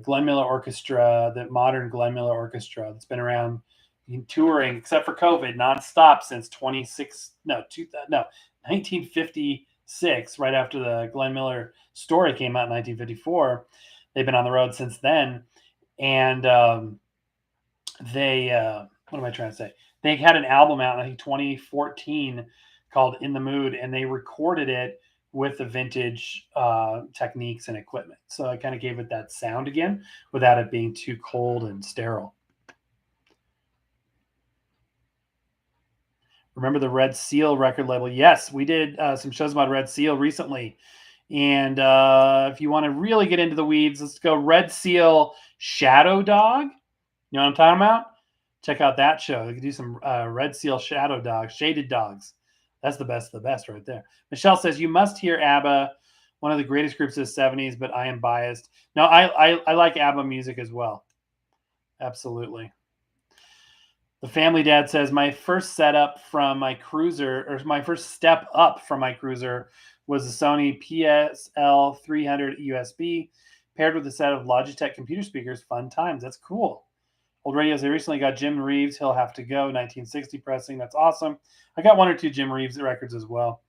S1: Glenn Miller Orchestra, the modern Glenn Miller Orchestra that's been around touring, except for COVID, nonstop since 1956, right after the Glenn Miller story came out in 1954. They've been on the road since then. And what am I trying to say? They had an album out in, I think, 2014 called In the Mood, and they recorded it with the vintage techniques and equipment. So I kind of gave it that sound again without it being too cold and sterile. Remember the Red Seal record label? Yes, we did some shows about Red Seal recently. And if you want to really get into the weeds, let's go Red Seal Shadow Dog. You know what I'm talking about? Check out that show. You can do some Red Seal Shadow Dogs, Shaded Dogs. That's the best of the best right there. Michelle says, you must hear ABBA, one of the greatest groups of the 70s, but I am biased. No, I like ABBA music as well. Absolutely. The Family Dad says, my first setup from my cruiser, or my first step up from my cruiser, was a Sony PSL 300 USB paired with a set of Logitech computer speakers. Fun times. That's cool. Old radios. I recently got Jim Reeves. He'll Have to Go, 1960 pressing. That's awesome. I got one or two Jim Reeves records as well.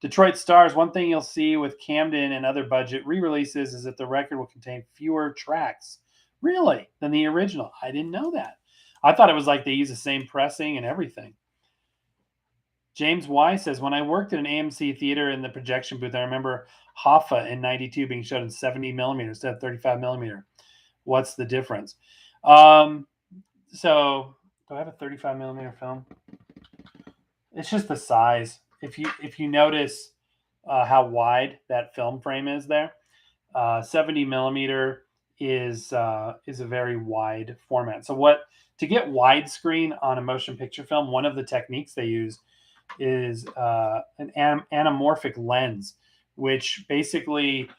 S1: Detroit Stars. One thing you'll see with Camden and other budget re-releases is that the record will contain fewer tracks, really, than the original. I didn't know that. I thought it was like they use the same pressing and everything. James Y says, when I worked at an AMC theater in the projection booth, I remember Hoffa in 92 being showed in 70 millimeter instead of 35 millimeter. What's the difference? So do I have a 35 millimeter film? It's just the size. If you notice how wide that film frame is there, 70 millimeter is a very wide format. So to get widescreen on a motion picture film, one of the techniques they use is an anamorphic lens, which basically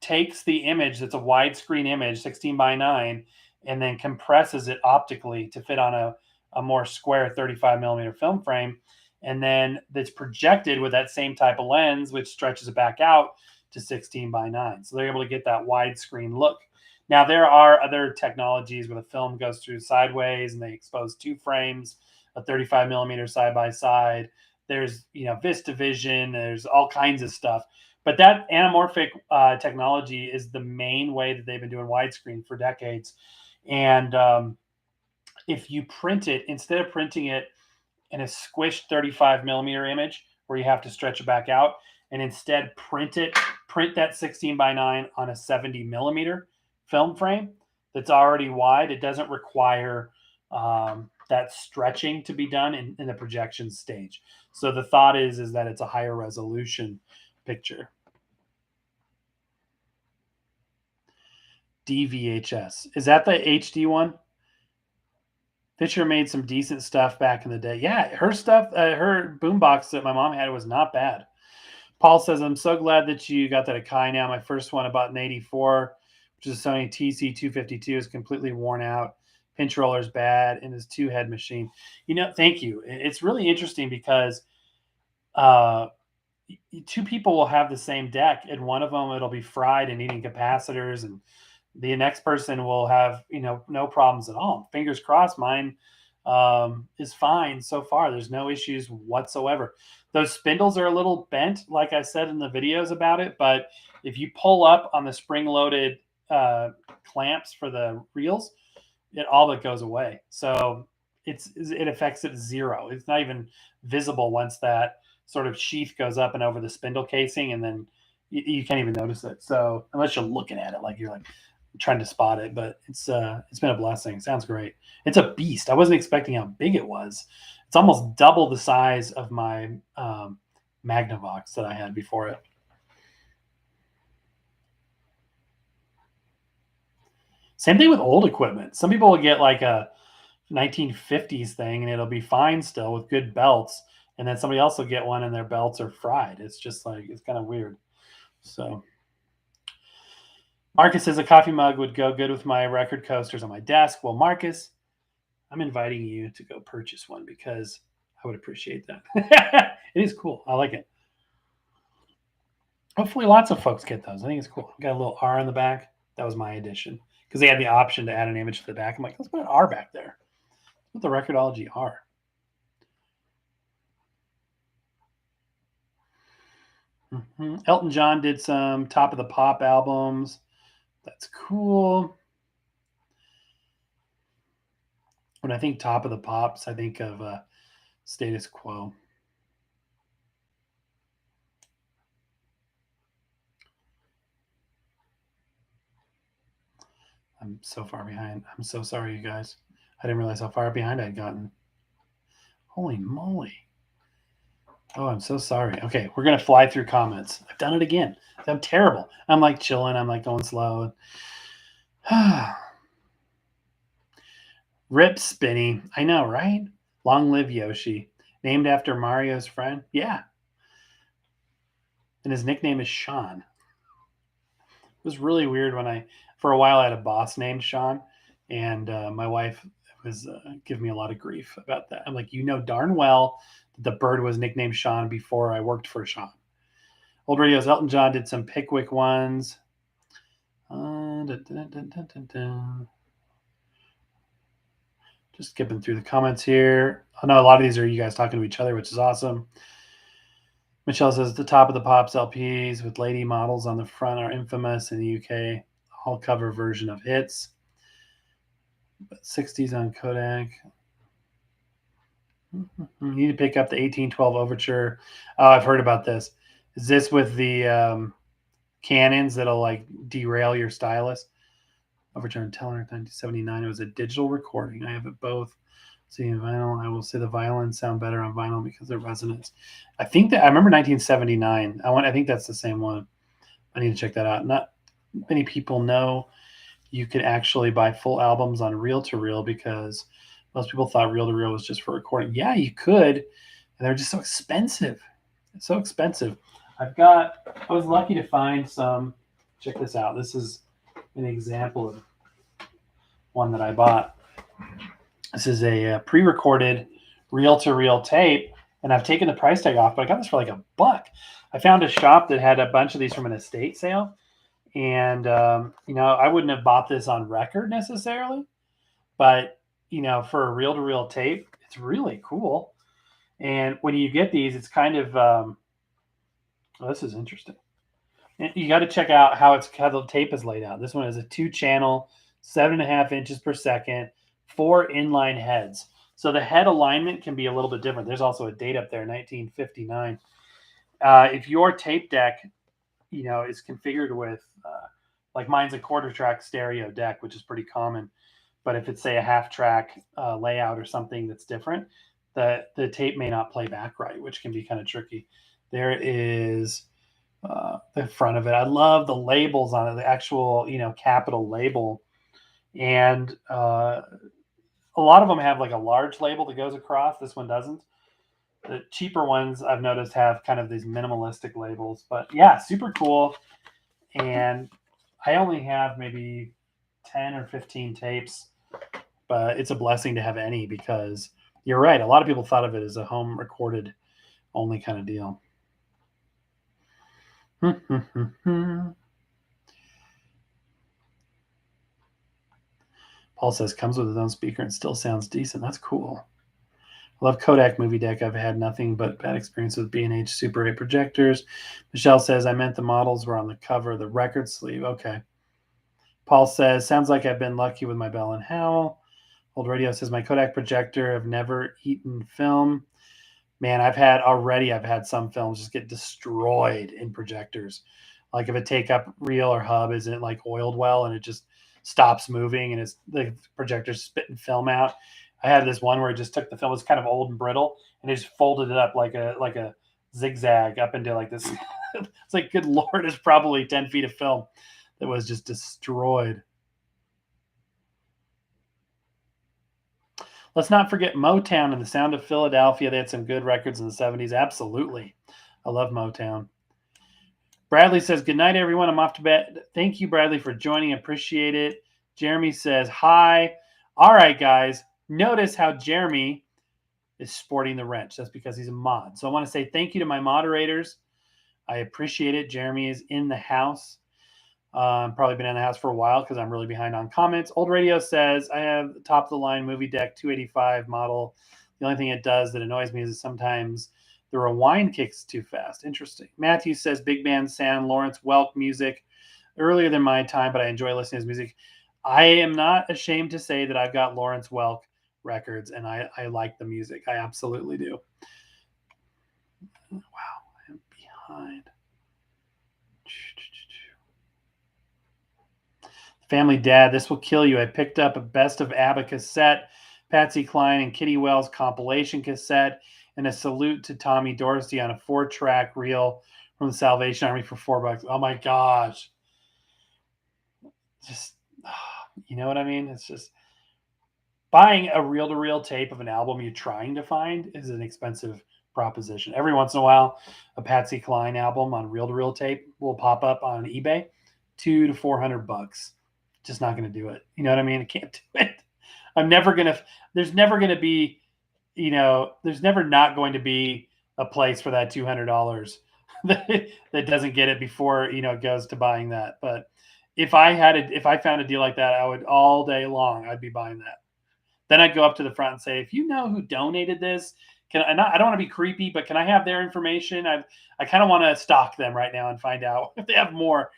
S1: takes the image that's a widescreen image, 16:9, and then compresses it optically to fit on a more square 35 millimeter film frame. And then that's projected with that same type of lens, which stretches it back out to 16:9. So they're able to get that widescreen look. Now, there are other technologies where the film goes through sideways and they expose two frames, a 35 millimeter side by side. There's, VistaVision. There's all kinds of stuff. But that anamorphic technology is the main way that they've been doing widescreen for decades. And if you print it, instead of printing it in a squished 35 millimeter image where you have to stretch it back out, and instead print that 16:9 on a 70 millimeter film frame that's already wide, it doesn't require that stretching to be done in the projection stage. So the thought is that it's a higher resolution picture. DVHS. Is that the HD one? Fisher made some decent stuff back in the day. Yeah, her stuff, her boombox that my mom had was not bad. Paul says, I'm so glad that you got that Akai now. My first one, about an 84, which is a Sony TC252, is completely worn out. Pinch roller's bad, and his two-head machine. Thank you. It's really interesting because two people will have the same deck, and one of them, it'll be fried and needing capacitors, and the next person will have, no problems at all. Fingers crossed, mine is fine so far. There's no issues whatsoever. Those spindles are a little bent, like I said in the videos about it, but if you pull up on the spring-loaded clamps for the reels, it all but goes away. So it affects it zero. It's not even visible once that sort of sheath goes up and over the spindle casing, and then you can't even notice it. So unless you're looking at it, like you're like trying to spot it, but it's been a blessing. Sounds great. It's a beast. I wasn't expecting how big it was. It's almost double the size of my Magnavox that I had before it. Same thing with old equipment. Some people will get like a 1950s thing and it'll be fine still with good belts, and then somebody else will get one and their belts are fried. It's just like, it's kind of weird. So Marcus says a coffee mug would go good with my record coasters on my desk. Well, Marcus, I'm inviting you to go purchase one because I would appreciate that. It is cool. I like it. Hopefully lots of folks get those. I think it's cool. Got a little R in the back. That was my addition because they had the option to add an image to the back. I'm like, let's put an R back there. Put the Record-ology R. Elton John did some Top of the Pop albums. That's cool. When I think Top of the Pops, I think of Status Quo. I'm so far behind. I'm so sorry, you guys. I didn't realize how far behind I'd gotten. Holy moly. Oh, I'm so sorry. Okay, we're going to fly through comments. I've done it again. I'm terrible. I'm like chilling. I'm like going slow. Rip Spinny. I know, right? Long live Yoshi. Named after Mario's friend. Yeah. And his nickname is Sean. It was really weird for a while, I had a boss named Sean, and my wife was giving me a lot of grief about that. I'm like, you know darn well that the bird was nicknamed Sean before I worked for Sean. Old Radios, Elton John did some Pickwick ones. Just skipping through the comments here. I know a lot of these are you guys talking to each other, which is awesome. Michelle says the Top of the Pops LPs with lady models on the front are infamous in the UK. All cover version of hits. But 60s on Kodak. You need to pick up the 1812 Overture. Oh, I've heard about this. Is this with the cannons that'll like derail your stylus? Overture and Teller 1979. It was a digital recording. I have it both. Seeing vinyl, I will say the violins sound better on vinyl because of resonance. I think that I remember 1979. I think that's the same one. I need to check that out. Not many people know you could actually buy full albums on reel-to-reel because most people thought reel-to-reel was just for recording. Yeah, you could, and they're just so expensive. It's so expensive. I was lucky to find some. Check this out. This is an example of one that I bought. This is a pre-recorded reel-to-reel tape, and I've taken the price tag off, but I got this for like $1. I found a shop that had a bunch of these from an estate sale, and I wouldn't have bought this on record necessarily, but for a reel-to-reel tape, it's really cool. And when you get these, it's kind of this is interesting. And you got to check out how the tape is laid out. This one is a 2-channel, 7.5 inches per second, 4 inline heads. So the head alignment can be a little bit different. There's also a date up there, 1959. If your tape deck, is configured with, like mine's a 1/4-track stereo deck, which is pretty common. But if it's say a 1/2-track layout or something that's different, the tape may not play back right, which can be kind of tricky. There is the front of it. I love the labels on it, the actual, capital label. And a lot of them have like a large label that goes across. This one doesn't. The cheaper ones I've noticed have kind of these minimalistic labels. But yeah, super cool. And I only have maybe 10 or 15 tapes, but it's a blessing to have any because you're right. A lot of people thought of it as a home recorded only kind of deal. Paul says comes with his own speaker and still sounds decent. That's cool. I love Kodak Movie Deck. I've had nothing but bad experience with B&H Super 8 projectors. Michelle says I meant the models were on the cover of the record sleeve. Okay. Paul says sounds like I've been lucky with my Bell & Howell. Old Radio says my Kodak projector have never eaten film. Man, I've had some films just get destroyed in projectors. Like if a take up reel or hub isn't like oiled well and it just stops moving and the projector's spitting film out. I had this one where it just took the film, it was kind of old and brittle, and it just folded it up like a zigzag up into like this. It's like, good Lord, it's probably 10 feet of film that was just destroyed. Let's not forget Motown and the Sound of Philadelphia. They had some good records in the 70s. Absolutely. I love Motown. Bradley says, good night, everyone. I'm off to bed. Thank you, Bradley, for joining. Appreciate it. Jeremy says, hi. All right, guys. Notice how Jeremy is sporting the wrench. That's because he's a mod. So I want to say thank you to my moderators. I appreciate it. Jeremy is in the house. Probably been in the house for a while because I'm really behind on comments. Old Radio says, I have the top of the line movie deck 285 model. The only thing it does that annoys me is sometimes the rewind kicks too fast. Interesting. Matthew says, big band sound, Lawrence Welk music. Earlier than my time, but I enjoy listening to his music. I am not ashamed to say that I've got Lawrence Welk records, and I like the music. I absolutely do. Wow, I am behind. Family Dad, this will kill you. I picked up a Best of ABBA cassette, Patsy Cline and Kitty Wells compilation cassette, and a salute to Tommy Dorsey on a 4-track reel from the Salvation Army for $4. Oh my gosh. Just, you know what I mean? It's just buying a reel-to-reel tape of an album you're trying to find is an expensive proposition. Every once in a while, a Patsy Cline album on reel-to-reel tape will pop up on eBay, $200 to $400. Just not going to do it. You know what I mean? I can't do it. There's never going to be, there's never not going to be a place for that $200 that doesn't get it before, it goes to buying that. But if I found a deal like that, I would all day long, I'd be buying that. Then I'd go up to the front and say, if you know who donated this, I don't want to be creepy, but can I have their information? I kind of want to stalk them right now and find out if they have more.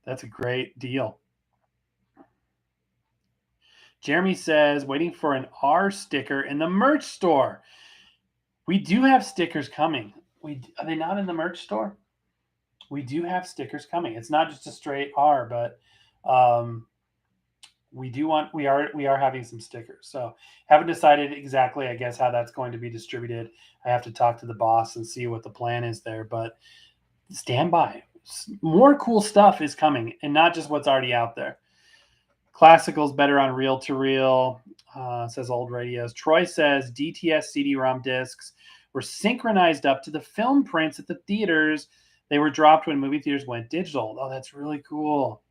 S1: That's a great deal. Jeremy says, waiting for an R sticker in the merch store. We do have stickers coming. Are they not in the merch store? We do have stickers coming. It's not just a straight R, but we are having some stickers. So haven't decided exactly, I guess, how that's going to be distributed. I have to talk to the boss and see what the plan is there, but stand by. More cool stuff is coming, and not just what's already out there. Classical's better on reel-to-reel, says Old Radios. Troy says DTS CD-ROM discs were synchronized up to the film prints at the theaters. They were dropped when movie theaters went digital. Oh, that's really cool.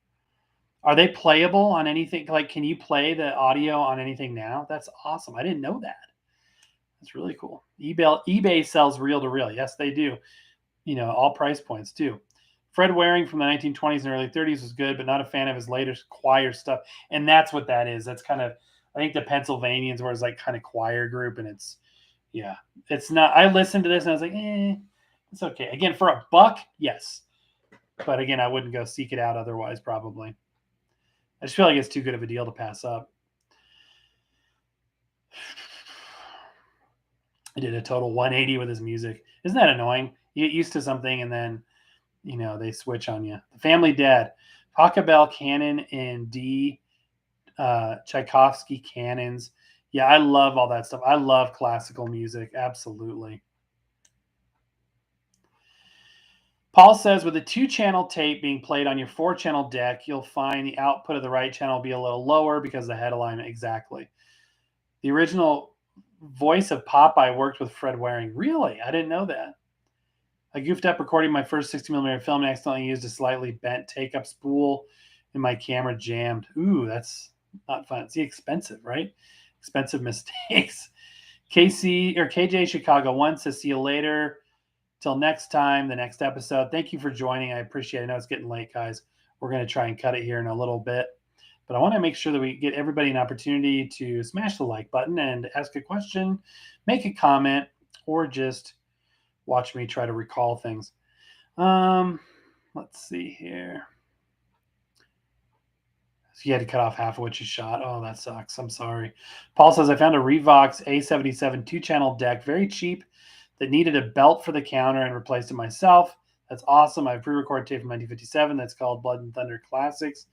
S1: Are they playable on anything? Like, can you play the audio on anything now? That's awesome. I didn't know that. That's really cool. eBay sells reel-to-reel. Yes, they do. All price points too. Fred Waring from the 1920s and early 30s was good, but not a fan of his later choir stuff. And that's what that is. That's kind of, I think the Pennsylvanians were his like kind of choir group, and it's not. I listened to this and I was like, it's okay. Again, for $1, yes. But again, I wouldn't go seek it out otherwise, probably. I just feel like it's too good of a deal to pass up. I did a total 180 with his music. Isn't that annoying? You get used to something and then, they switch on you. The Family Dad, Pachelbel canon and D. Tchaikovsky canons. Yeah, I love all that stuff. I love classical music. Absolutely. Paul says, with a 2-channel tape being played on your 4-channel deck, you'll find the output of the right channel will be a little lower because of the head alignment. Exactly. The original voice of Popeye worked with Fred Waring. Really? I didn't know that. I goofed up recording my first 60mm film and accidentally used a slightly bent take-up spool and my camera jammed. Ooh, that's not fun. See, expensive, right? Expensive mistakes. KJ Chicago 1 says, see you later. Till next time, the next episode. Thank you for joining. I appreciate it. I know it's getting late, guys. We're going to try and cut it here in a little bit. But I want to make sure that we get everybody an opportunity to smash the like button and ask a question, make a comment, or just watch me try to recall things. Let's see here. So you had to cut off half of what you shot. Oh, that sucks. I'm sorry. Paul says, I found a Revox A77 2-channel deck, very cheap, that needed a belt for the counter and replaced it myself. That's awesome. I have a pre-recorded tape from 1957 that's called Blood and Thunder Classics.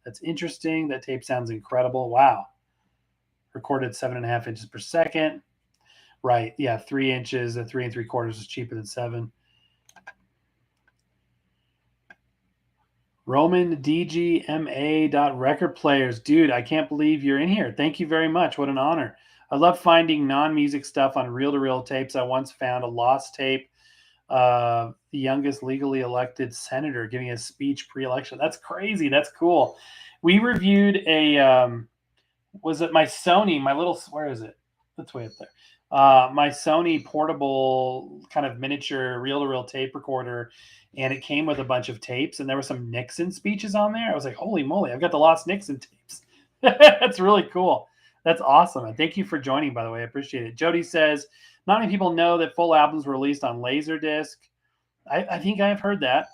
S1: That's interesting. That tape sounds incredible. Wow. Recorded 7.5 inches per second. Right. Yeah, 3 inches at 3 3/4 is cheaper than 7. Roman DGMA.record players. Dude, I can't believe you're in here. Thank you very much. What an honor. I love finding non-music stuff on reel-to-reel tapes. I once found a lost tape of the youngest legally elected senator giving a speech pre-election. That's crazy. That's cool. We reviewed was it my Sony, my little, where is it? That's way up there. my Sony portable kind of miniature reel-to-reel tape recorder, and it came with a bunch of tapes, and there were some Nixon speeches on there. I was like, holy moly, I've got the Lost Nixon tapes. That's really cool. That's awesome. And thank you for joining, by the way. I appreciate it. Jody says, not many people know that full albums were released on Laserdisc. I think I have heard that.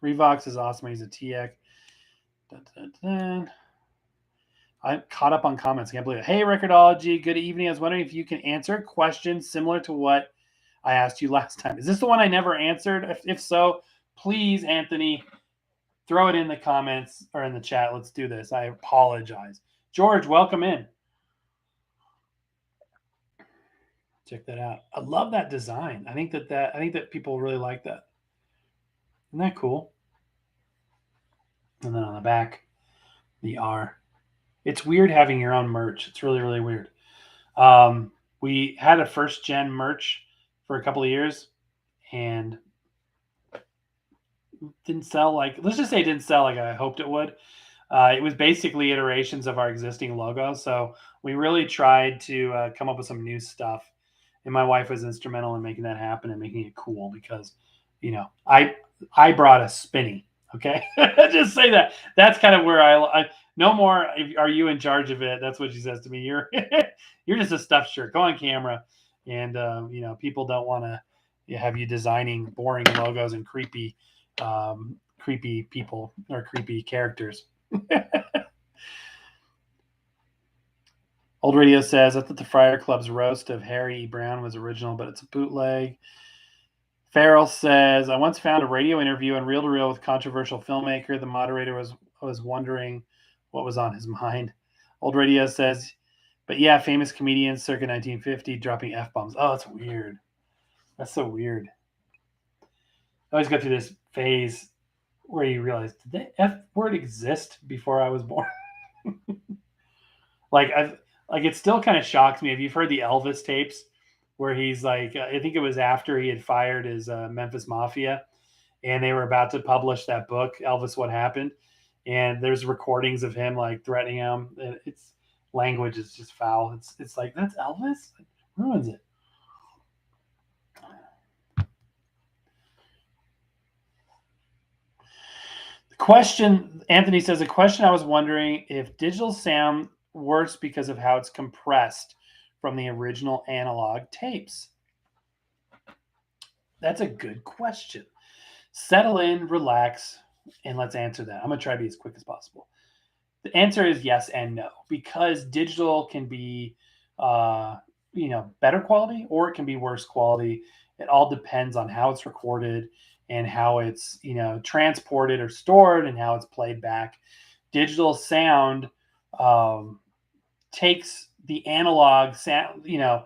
S1: Revox is awesome. He's a TX. Dun, dun, dun. I'm caught up on comments. I can't believe it. Hey, Record-ology. Good evening. I was wondering if you can answer a question similar to what I asked you last time. Is this the one I never answered? If so, please, Anthony, throw it in the comments or in the chat. Let's do this. I apologize. George, welcome in. Check that out. I love that design. I think that people really like that. Isn't that cool? And then on the back, the R. It's weird having your own merch. It's really, really weird. We had a first gen merch for a couple of years and didn't sell let's just say it didn't sell like I hoped it would. It was basically iterations of our existing logo. So we really tried to come up with some new stuff. And my wife was instrumental in making that happen and making it cool because, I brought a spinny. Okay. Just say that. That's kind of where I no more. Are you in charge of it? That's what she says to me. You're just a stuffed shirt. Go on camera. And, people don't want to have you designing boring logos and creepy people or creepy characters. Old Radio says, I thought the Friar Club's roast of Harry E. Brown was original, but it's a bootleg. Farrell says, I once found a radio interview on Reel to Reel with controversial filmmaker. The moderator was wondering what was on his mind. Old Radio says, but yeah, famous comedians circa 1950 dropping F-bombs. Oh, that's weird. That's so weird. I always go through this phase where you realize, did the F word exist before I was born? It still kind of shocks me. If you've heard the Elvis tapes where he's like, I think it was after he had fired his Memphis Mafia and they were about to publish that book, Elvis, What Happened? And there's recordings of him like threatening him. It's language is just foul. It's like, that's Elvis? It ruins it. Question, Anthony says, a question I was wondering if digital sound worse because of how it's compressed from the original analog tapes. That's a good question. Settle in, relax, and let's answer that. I'm going to try to be as quick as possible. The answer is yes and no, because digital can be, better quality or it can be worse quality. It all depends on how it's recorded and how it's, transported or stored and how it's played back. Digital sound takes the analog sound, the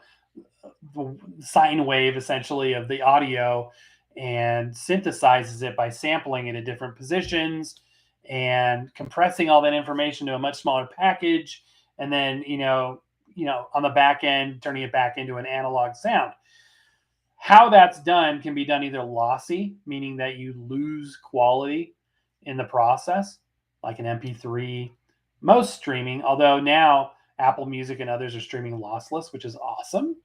S1: sine wave essentially of the audio and synthesizes it by sampling it at different positions and compressing all that information to a much smaller package. And then, on the back end, turning it back into an analog sound. How that's done can be done either lossy, meaning that you lose quality in the process, like an MP3. Most streaming, although now Apple Music and others are streaming lossless, which is awesome.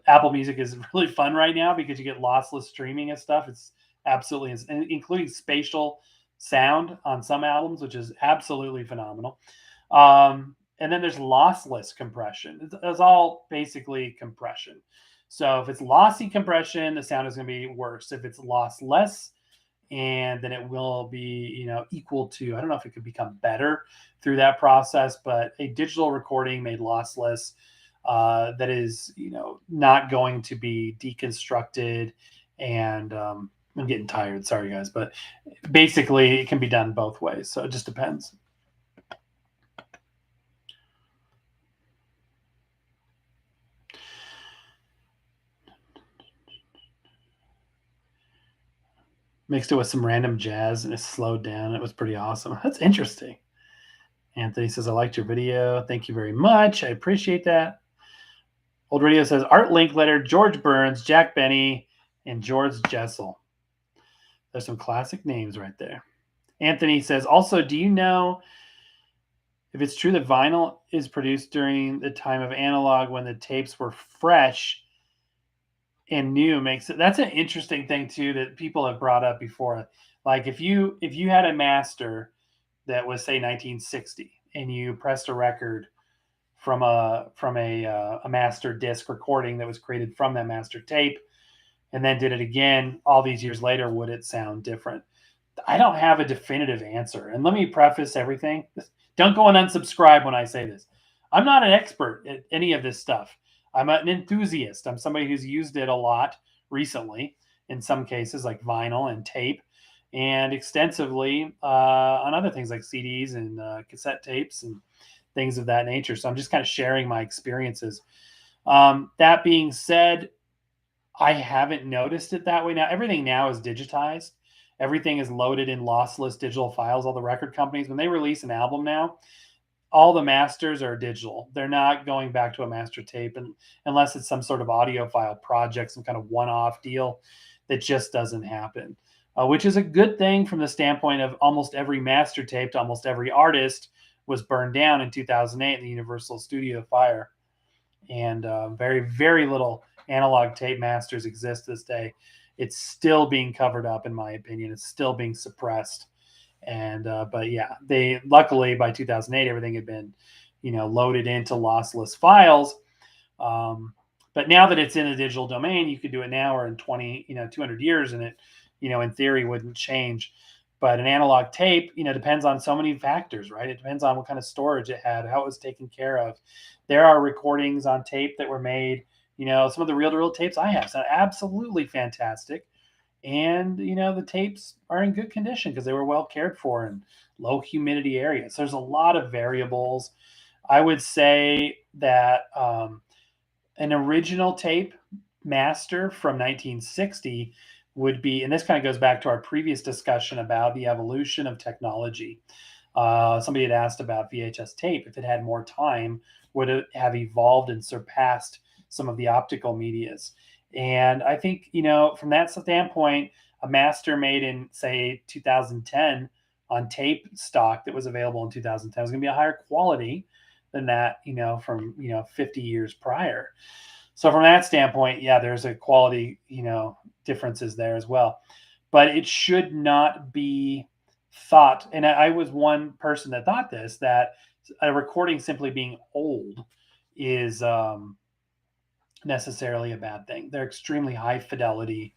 S1: Apple Music is really fun right now because you get lossless streaming and stuff. It's absolutely, including spatial sound on some albums, which is absolutely phenomenal. And then there's lossless compression. It's all basically compression. So if it's lossy compression, the sound is going to be worse. If it's lossless, and then it will be, equal to, I don't know if it could become better through that process, but a digital recording made lossless that is, not going to be deconstructed. And I'm getting tired. Sorry, guys. But basically, it can be done both ways. So it just depends. Mixed it with some random jazz and it slowed down. It was pretty awesome. That's interesting. Anthony says, I liked your video. Thank you very much. I appreciate that. Old Radio says, Art Linkletter, George Burns, Jack Benny, and George Jessel. There's some classic names right there. Anthony says, also, do you know If it's true that vinyl is produced during the time of analog when the tapes were fresh and new, makes it that's an interesting thing too that people have brought up before. Like if you had a master that was say 1960 and you pressed a record from a master disc recording that was created from that master tape and then did it again all these years later, would it sound different? I don't have a definitive answer. And let me preface everything. Don't go and unsubscribe when I say this. I'm not an expert at any of this stuff. I'm an enthusiast. I'm somebody who's used it a lot recently, in some cases, like vinyl and tape, and extensively on other things like CDs and cassette tapes and things of that nature. So I'm just kind of sharing my experiences. That being said, I haven't noticed it that way. Now, everything now is digitized. Everything is loaded in lossless digital files. All the record companies, when they release an album now, all the masters are digital. They're not going back to a master tape unless it's some sort of audiophile project, some kind of one-off deal that just doesn't happen, which is a good thing from the standpoint of almost every master tape to almost every artist was burned down in 2008 in the Universal Studio fire. And very, very little analog tape masters exist this day. It's still being covered up, in my opinion. It's still being suppressed. And but yeah, they luckily by 2008 everything had been, loaded into lossless files. But now that it's in the digital domain, you could do it now or in 200 years, and it, in theory wouldn't change. But an analog tape, depends on so many factors, right? It depends on what kind of storage it had, how it was taken care of. There are recordings on tape that were made, some of the reel-to-reel tapes I have sound absolutely fantastic. And, the tapes are in good condition because they were well cared for in low humidity areas. There's a lot of variables. I would say that an original tape master from 1960 would be, and this kind of goes back to our previous discussion about the evolution of technology. Somebody had asked about VHS tape. If it had more time, would it have evolved and surpassed some of the optical medias? And I think, from that standpoint, a master made in, say, 2010 on tape stock that was available in 2010 was going to be a higher quality than that, from, 50 years prior. So from that standpoint, yeah, there's a quality, differences there as well. But it should not be thought, and I was one person that thought this, that a recording simply being old is necessarily a bad thing. They're extremely high fidelity,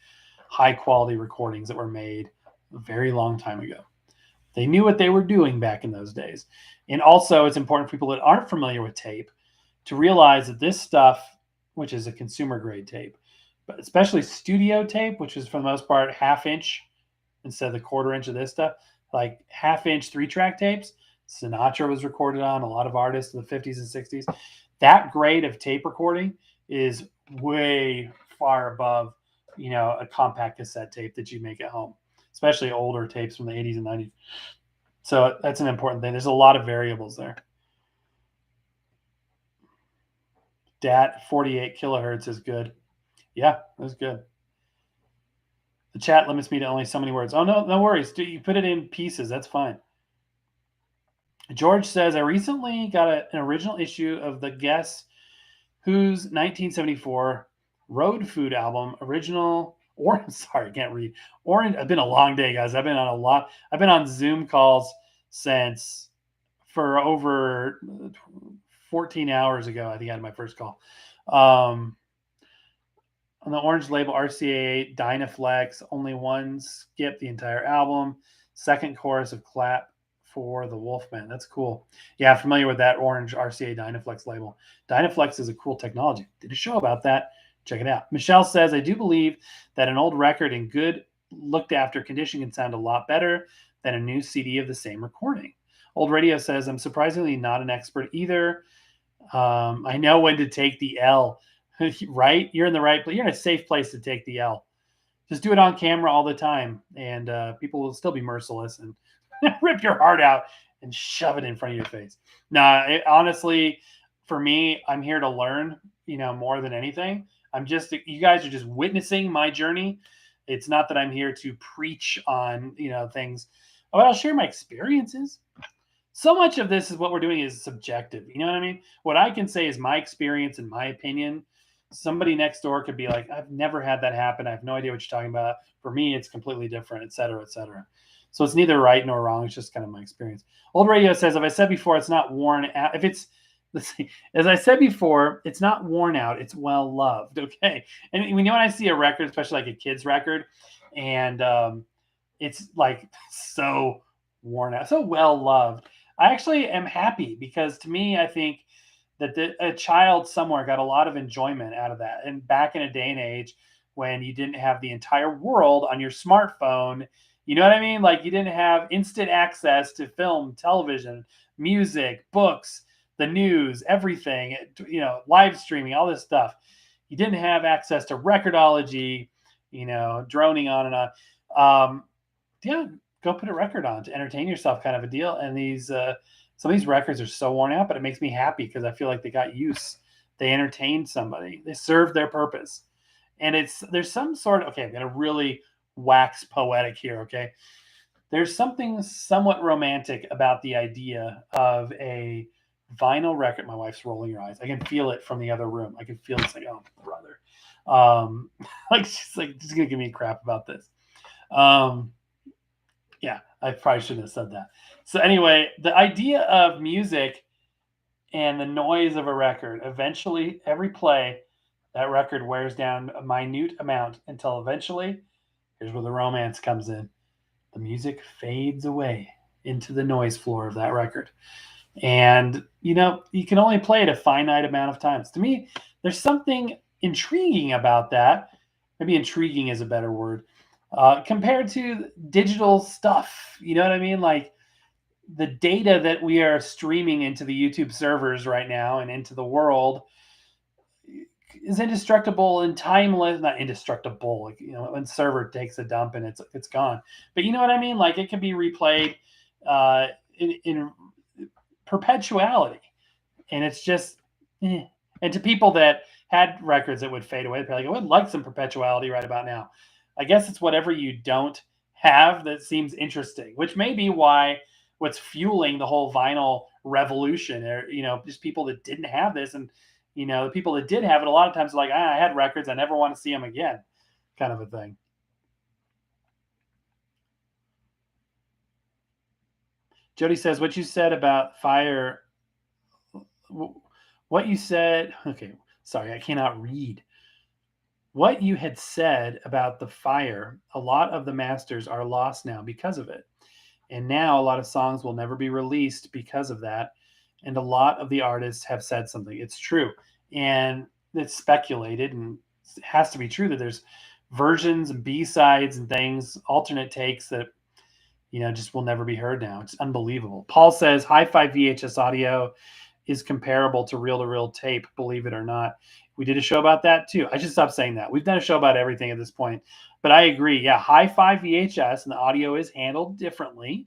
S1: high quality recordings that were made a very long time ago. They knew what they were doing back in those days. And also, it's important for people that aren't familiar with tape to realize that this stuff, which is a consumer grade tape, but especially studio tape, which is for the most part half-inch instead of the quarter-inch of this stuff, like half-inch 3-track tapes, Sinatra was recorded on, a lot of artists in the 50s and 60s. That grade of tape recording is way far above, a compact cassette tape that you make at home, especially older tapes from the 80s and 90s. So that's an important thing. There's a lot of variables there. DAT 48 kilohertz is good. Yeah, that's good. The chat limits me to only so many words. Oh, no worries. You put it in pieces. That's fine. George says, I recently got an original issue of the Guess Who's 1974 Road Food album, original. Or sorry, I can't read. Orange. It's been a long day, guys. I've been on Zoom calls for over 14 hours ago. I think I had my first call. On the orange label, RCA Dynaflex, only one skip the entire album. Second chorus of Clap for the Wolfman. That's cool. Yeah, familiar with that orange RCA Dynaflex label. Dynaflex is a cool technology. Did a show about that. Check it out. Michelle says, I do believe that an old record in good looked after condition can sound a lot better than a new CD of the same recording. Old Radio says, I'm surprisingly not an expert either. I know when to take the L. Right? You're in the right place. You're in a safe place to take the L. Just do it on camera all the time, and people will still be merciless and rip your heart out and shove it in front of your face. Honestly, for me, I'm here to learn, more than anything. You guys are just witnessing my journey. It's not that I'm here to preach on, things. But I'll share my experiences. so much of this is what we're doing is subjective. You know what I mean? What I can say is my experience and my opinion. Somebody next door could be like, I've never had that happen. I have no idea what you're talking about. For me, it's completely different, et cetera, et cetera. So it's neither right nor wrong. It's just kind of my experience. Old Radio says, if I said before, it's not worn out. If it's, let's see, as I said before, it's not worn out. It's well loved. Okay. And you know, when I see a record, especially like a kid's record, and it's like so worn out, so well loved, I actually am happy because to me, I think that a child somewhere got a lot of enjoyment out of that. And back in a day and age when you didn't have the entire world on your smartphone, you know what I mean? Like you didn't have instant access to film, television, music, books, the news, everything, you know, live streaming, all this stuff. You didn't have access to Record-ology, you know, droning on and on. Yeah, go put a record on to entertain yourself, kind of a deal. And these some of these records are so worn out, but it makes me happy because I feel like they got use. They entertained somebody. They served their purpose. And there's some sort of, okay, I'm gonna really wax poetic here, okay? There's something somewhat romantic about the idea of a vinyl record. My wife's rolling her eyes. I can feel it from the other room. I can feel it's like, oh brother. Like she's gonna give me crap about this. Yeah, I probably shouldn't have said that. So anyway, the idea of music and the noise of a record, eventually every play, that record wears down a minute amount until eventually, here's where the romance comes in. The music fades away into the noise floor of that record. And, you know, you can only play it a finite amount of times. To me, there's something intriguing about that. Maybe intriguing is a better word. Compared to digital stuff, you know what I mean? Like the data that we are streaming into the YouTube servers right now and into the world is indestructible and timeless. Not indestructible, like, you know, when server takes a dump and it's gone. But you know what I mean? Like it can be replayed in perpetuality, and it's just. And to people that had records that would fade away, they're like, I would like some perpetuality right about now. I guess it's whatever you don't have that seems interesting, which may be why what's fueling the whole vinyl revolution, or, you know, just people that didn't have this. And, you know, the people that did have it, a lot of times are like, I had records, I never want to see them again, kind of a thing. Jody says, what you said about fire, what you said, okay, sorry, I cannot read. What you had said about the fire, a lot of the masters are lost now because of it. And now a lot of songs will never be released because of that. And a lot of the artists have said something. It's true. And it's speculated, and it has to be true that there's versions and B-sides and things, alternate takes that, you know, just will never be heard now. It's unbelievable. Paul says hi-fi VHS audio is comparable to reel-to-reel tape, believe it or not. We did a show about that too. I should stop saying that. We've done a show about everything at this point. But I agree. Yeah, hi-fi VHS and the audio is handled differently.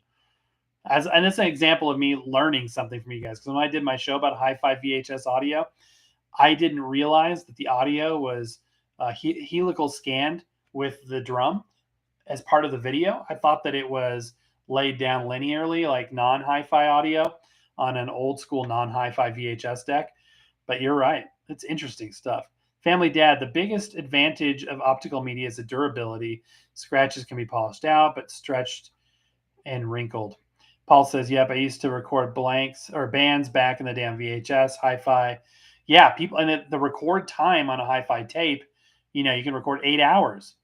S1: And it's an example of me learning something from you guys. Because when I did my show about hi-fi VHS audio, I didn't realize that the audio was helical scanned with the drum as part of the video. I thought that it was laid down linearly, like non-hi-fi audio on an old school non-hi-fi VHS deck. But you're right. It's interesting stuff. Family Dad, the biggest advantage of optical media is the durability. Scratches can be polished out, but stretched and wrinkled. Paul says, yep, I used to record blanks or bands back in the damn VHS, hi-fi. Yeah, people, and the record time on a hi-fi tape, you know, you can record 8 hours.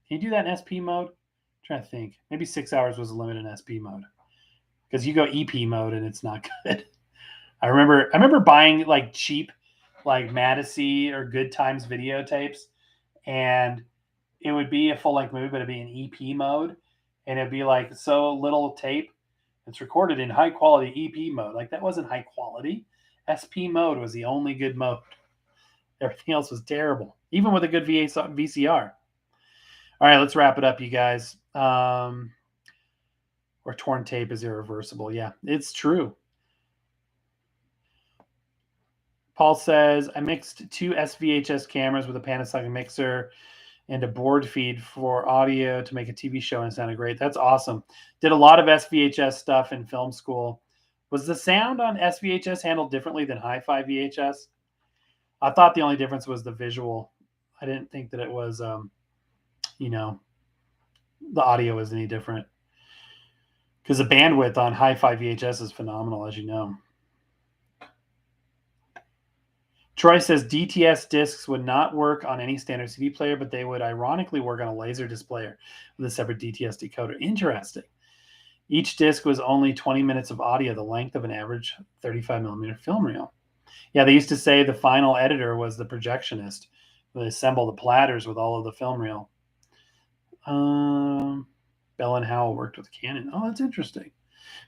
S1: Can you do that in SP mode? I'm trying to think. Maybe 6 hours was the limit in SP mode. Because you go EP mode and it's not good. I remember buying like cheap, like Madison or Good Times videotapes, and it would be a full length movie, but it'd be in EP mode, and it'd be like so little tape. It's recorded in high quality EP mode. Like that wasn't high quality. SP mode was the only good mode. Everything else was terrible, even with a good VCR. All right, let's wrap it up, you guys. Or torn tape is irreversible. Yeah, it's true. Paul says, I mixed 2 SVHS cameras with a Panasonic mixer and a board feed for audio to make a TV show, and it sounded great. That's awesome. Did a lot of SVHS stuff in film school. Was the sound on SVHS handled differently than hi-fi VHS? I thought the only difference was the visual. I didn't think that it was, you know, the audio was any different. Because the bandwidth on hi-fi VHS is phenomenal, as you know. Troy says DTS discs would not work on any standard CD player, but they would ironically work on a Laserdisc player with a separate DTS decoder. Interesting. Each disc was only 20 minutes of audio, the length of an average 35 millimeter film reel. Yeah, they used to say the final editor was the projectionist. They assemble the platters with all of the film reel. Bell and Howell worked with Canon. Oh, that's interesting.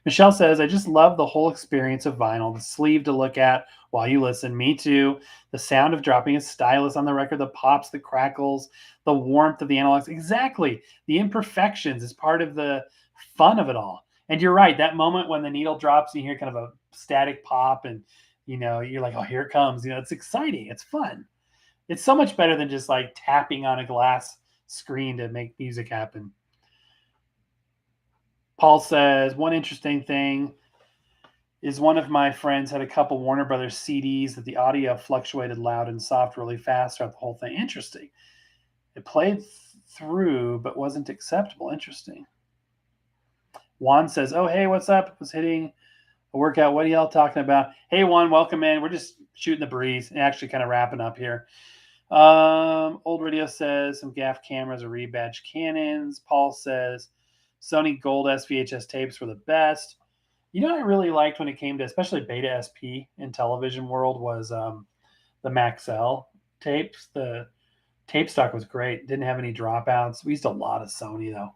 S1: Michelle says, I just love the whole experience of vinyl, the sleeve to look at while you listen. Me too. The sound of dropping a stylus on the record, the pops, the crackles, the warmth of the analogs. Exactly. The imperfections is part of the fun of it all. And you're right. That moment when the needle drops and you hear kind of a static pop and, you're like, oh, here it comes. It's exciting. It's fun. It's so much better than just like tapping on a glass screen to make music happen. Paul says, one interesting thing is one of my friends had a couple Warner Brothers CDs that the audio fluctuated loud and soft really fast throughout the whole thing. Interesting. It played through, but wasn't acceptable. Interesting. Juan says, oh, hey, what's up? I was hitting a workout. What are y'all talking about? Hey, Juan, welcome in. We're just shooting the breeze and actually kind of wrapping up here. Old Radio says some gaff cameras or rebadged Canons. Paul says Sony Gold SVHS tapes were the best. I really liked when it came to especially Beta SP in television world was the Maxell tapes. The tape stock was great. Didn't have any dropouts. We used a lot of Sony, though.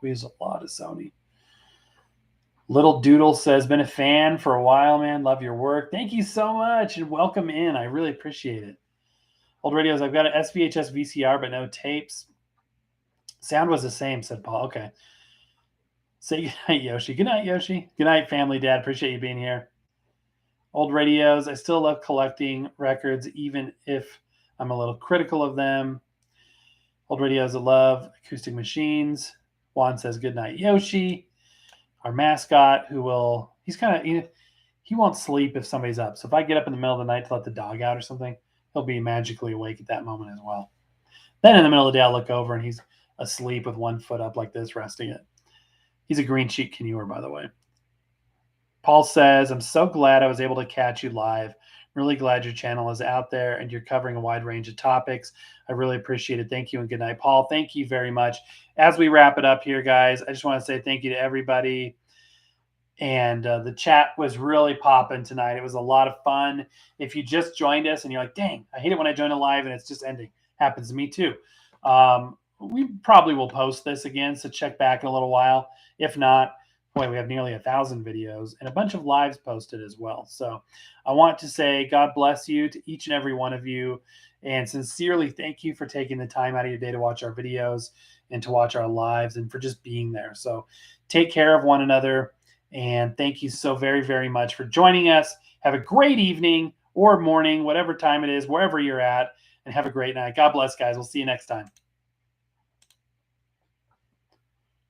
S1: Little Doodle says, been a fan for a while, man. Love your work. Thank you so much and welcome in. I really appreciate it. Old Radios, I've got an SVHS VCR, but no tapes. Sound was the same, said Paul. Okay. Say good night, Yoshi. Good night, Yoshi. Good night, family, Dad. Appreciate you being here. Old Radios, I still love collecting records, even if I'm a little critical of them. Old Radios, I love acoustic machines. Juan says, good night, Yoshi. Our mascot, he's kind of, he won't sleep if somebody's up. So if I get up in the middle of the night to let the dog out or something, he'll be magically awake at that moment as well. Then in the middle of the day, I'll look over and he's asleep with one foot up like this, resting it. He's a green sheet canoer, by the way. Paul says, I'm so glad I was able to catch you live. Really glad your channel is out there and you're covering a wide range of topics. I really appreciate it. Thank you and good night, Paul. Thank you very much. As we wrap it up here, guys, I just want to say thank you to everybody. And the chat was really popping tonight. It was a lot of fun. If you just joined us and you're like, dang, I hate it when I join a live and it's just ending. Happens to me too. We probably will post this again, so check back in a little while. If not, boy, we have nearly 1,000 videos and a bunch of lives posted as well. So I want to say God bless you to each and every one of you. And sincerely, thank you for taking the time out of your day to watch our videos and to watch our lives and for just being there. So take care of one another. And thank you so very, very much for joining us. Have a great evening or morning, whatever time it is, wherever you're at. And have a great night. God bless, guys. We'll see you next time.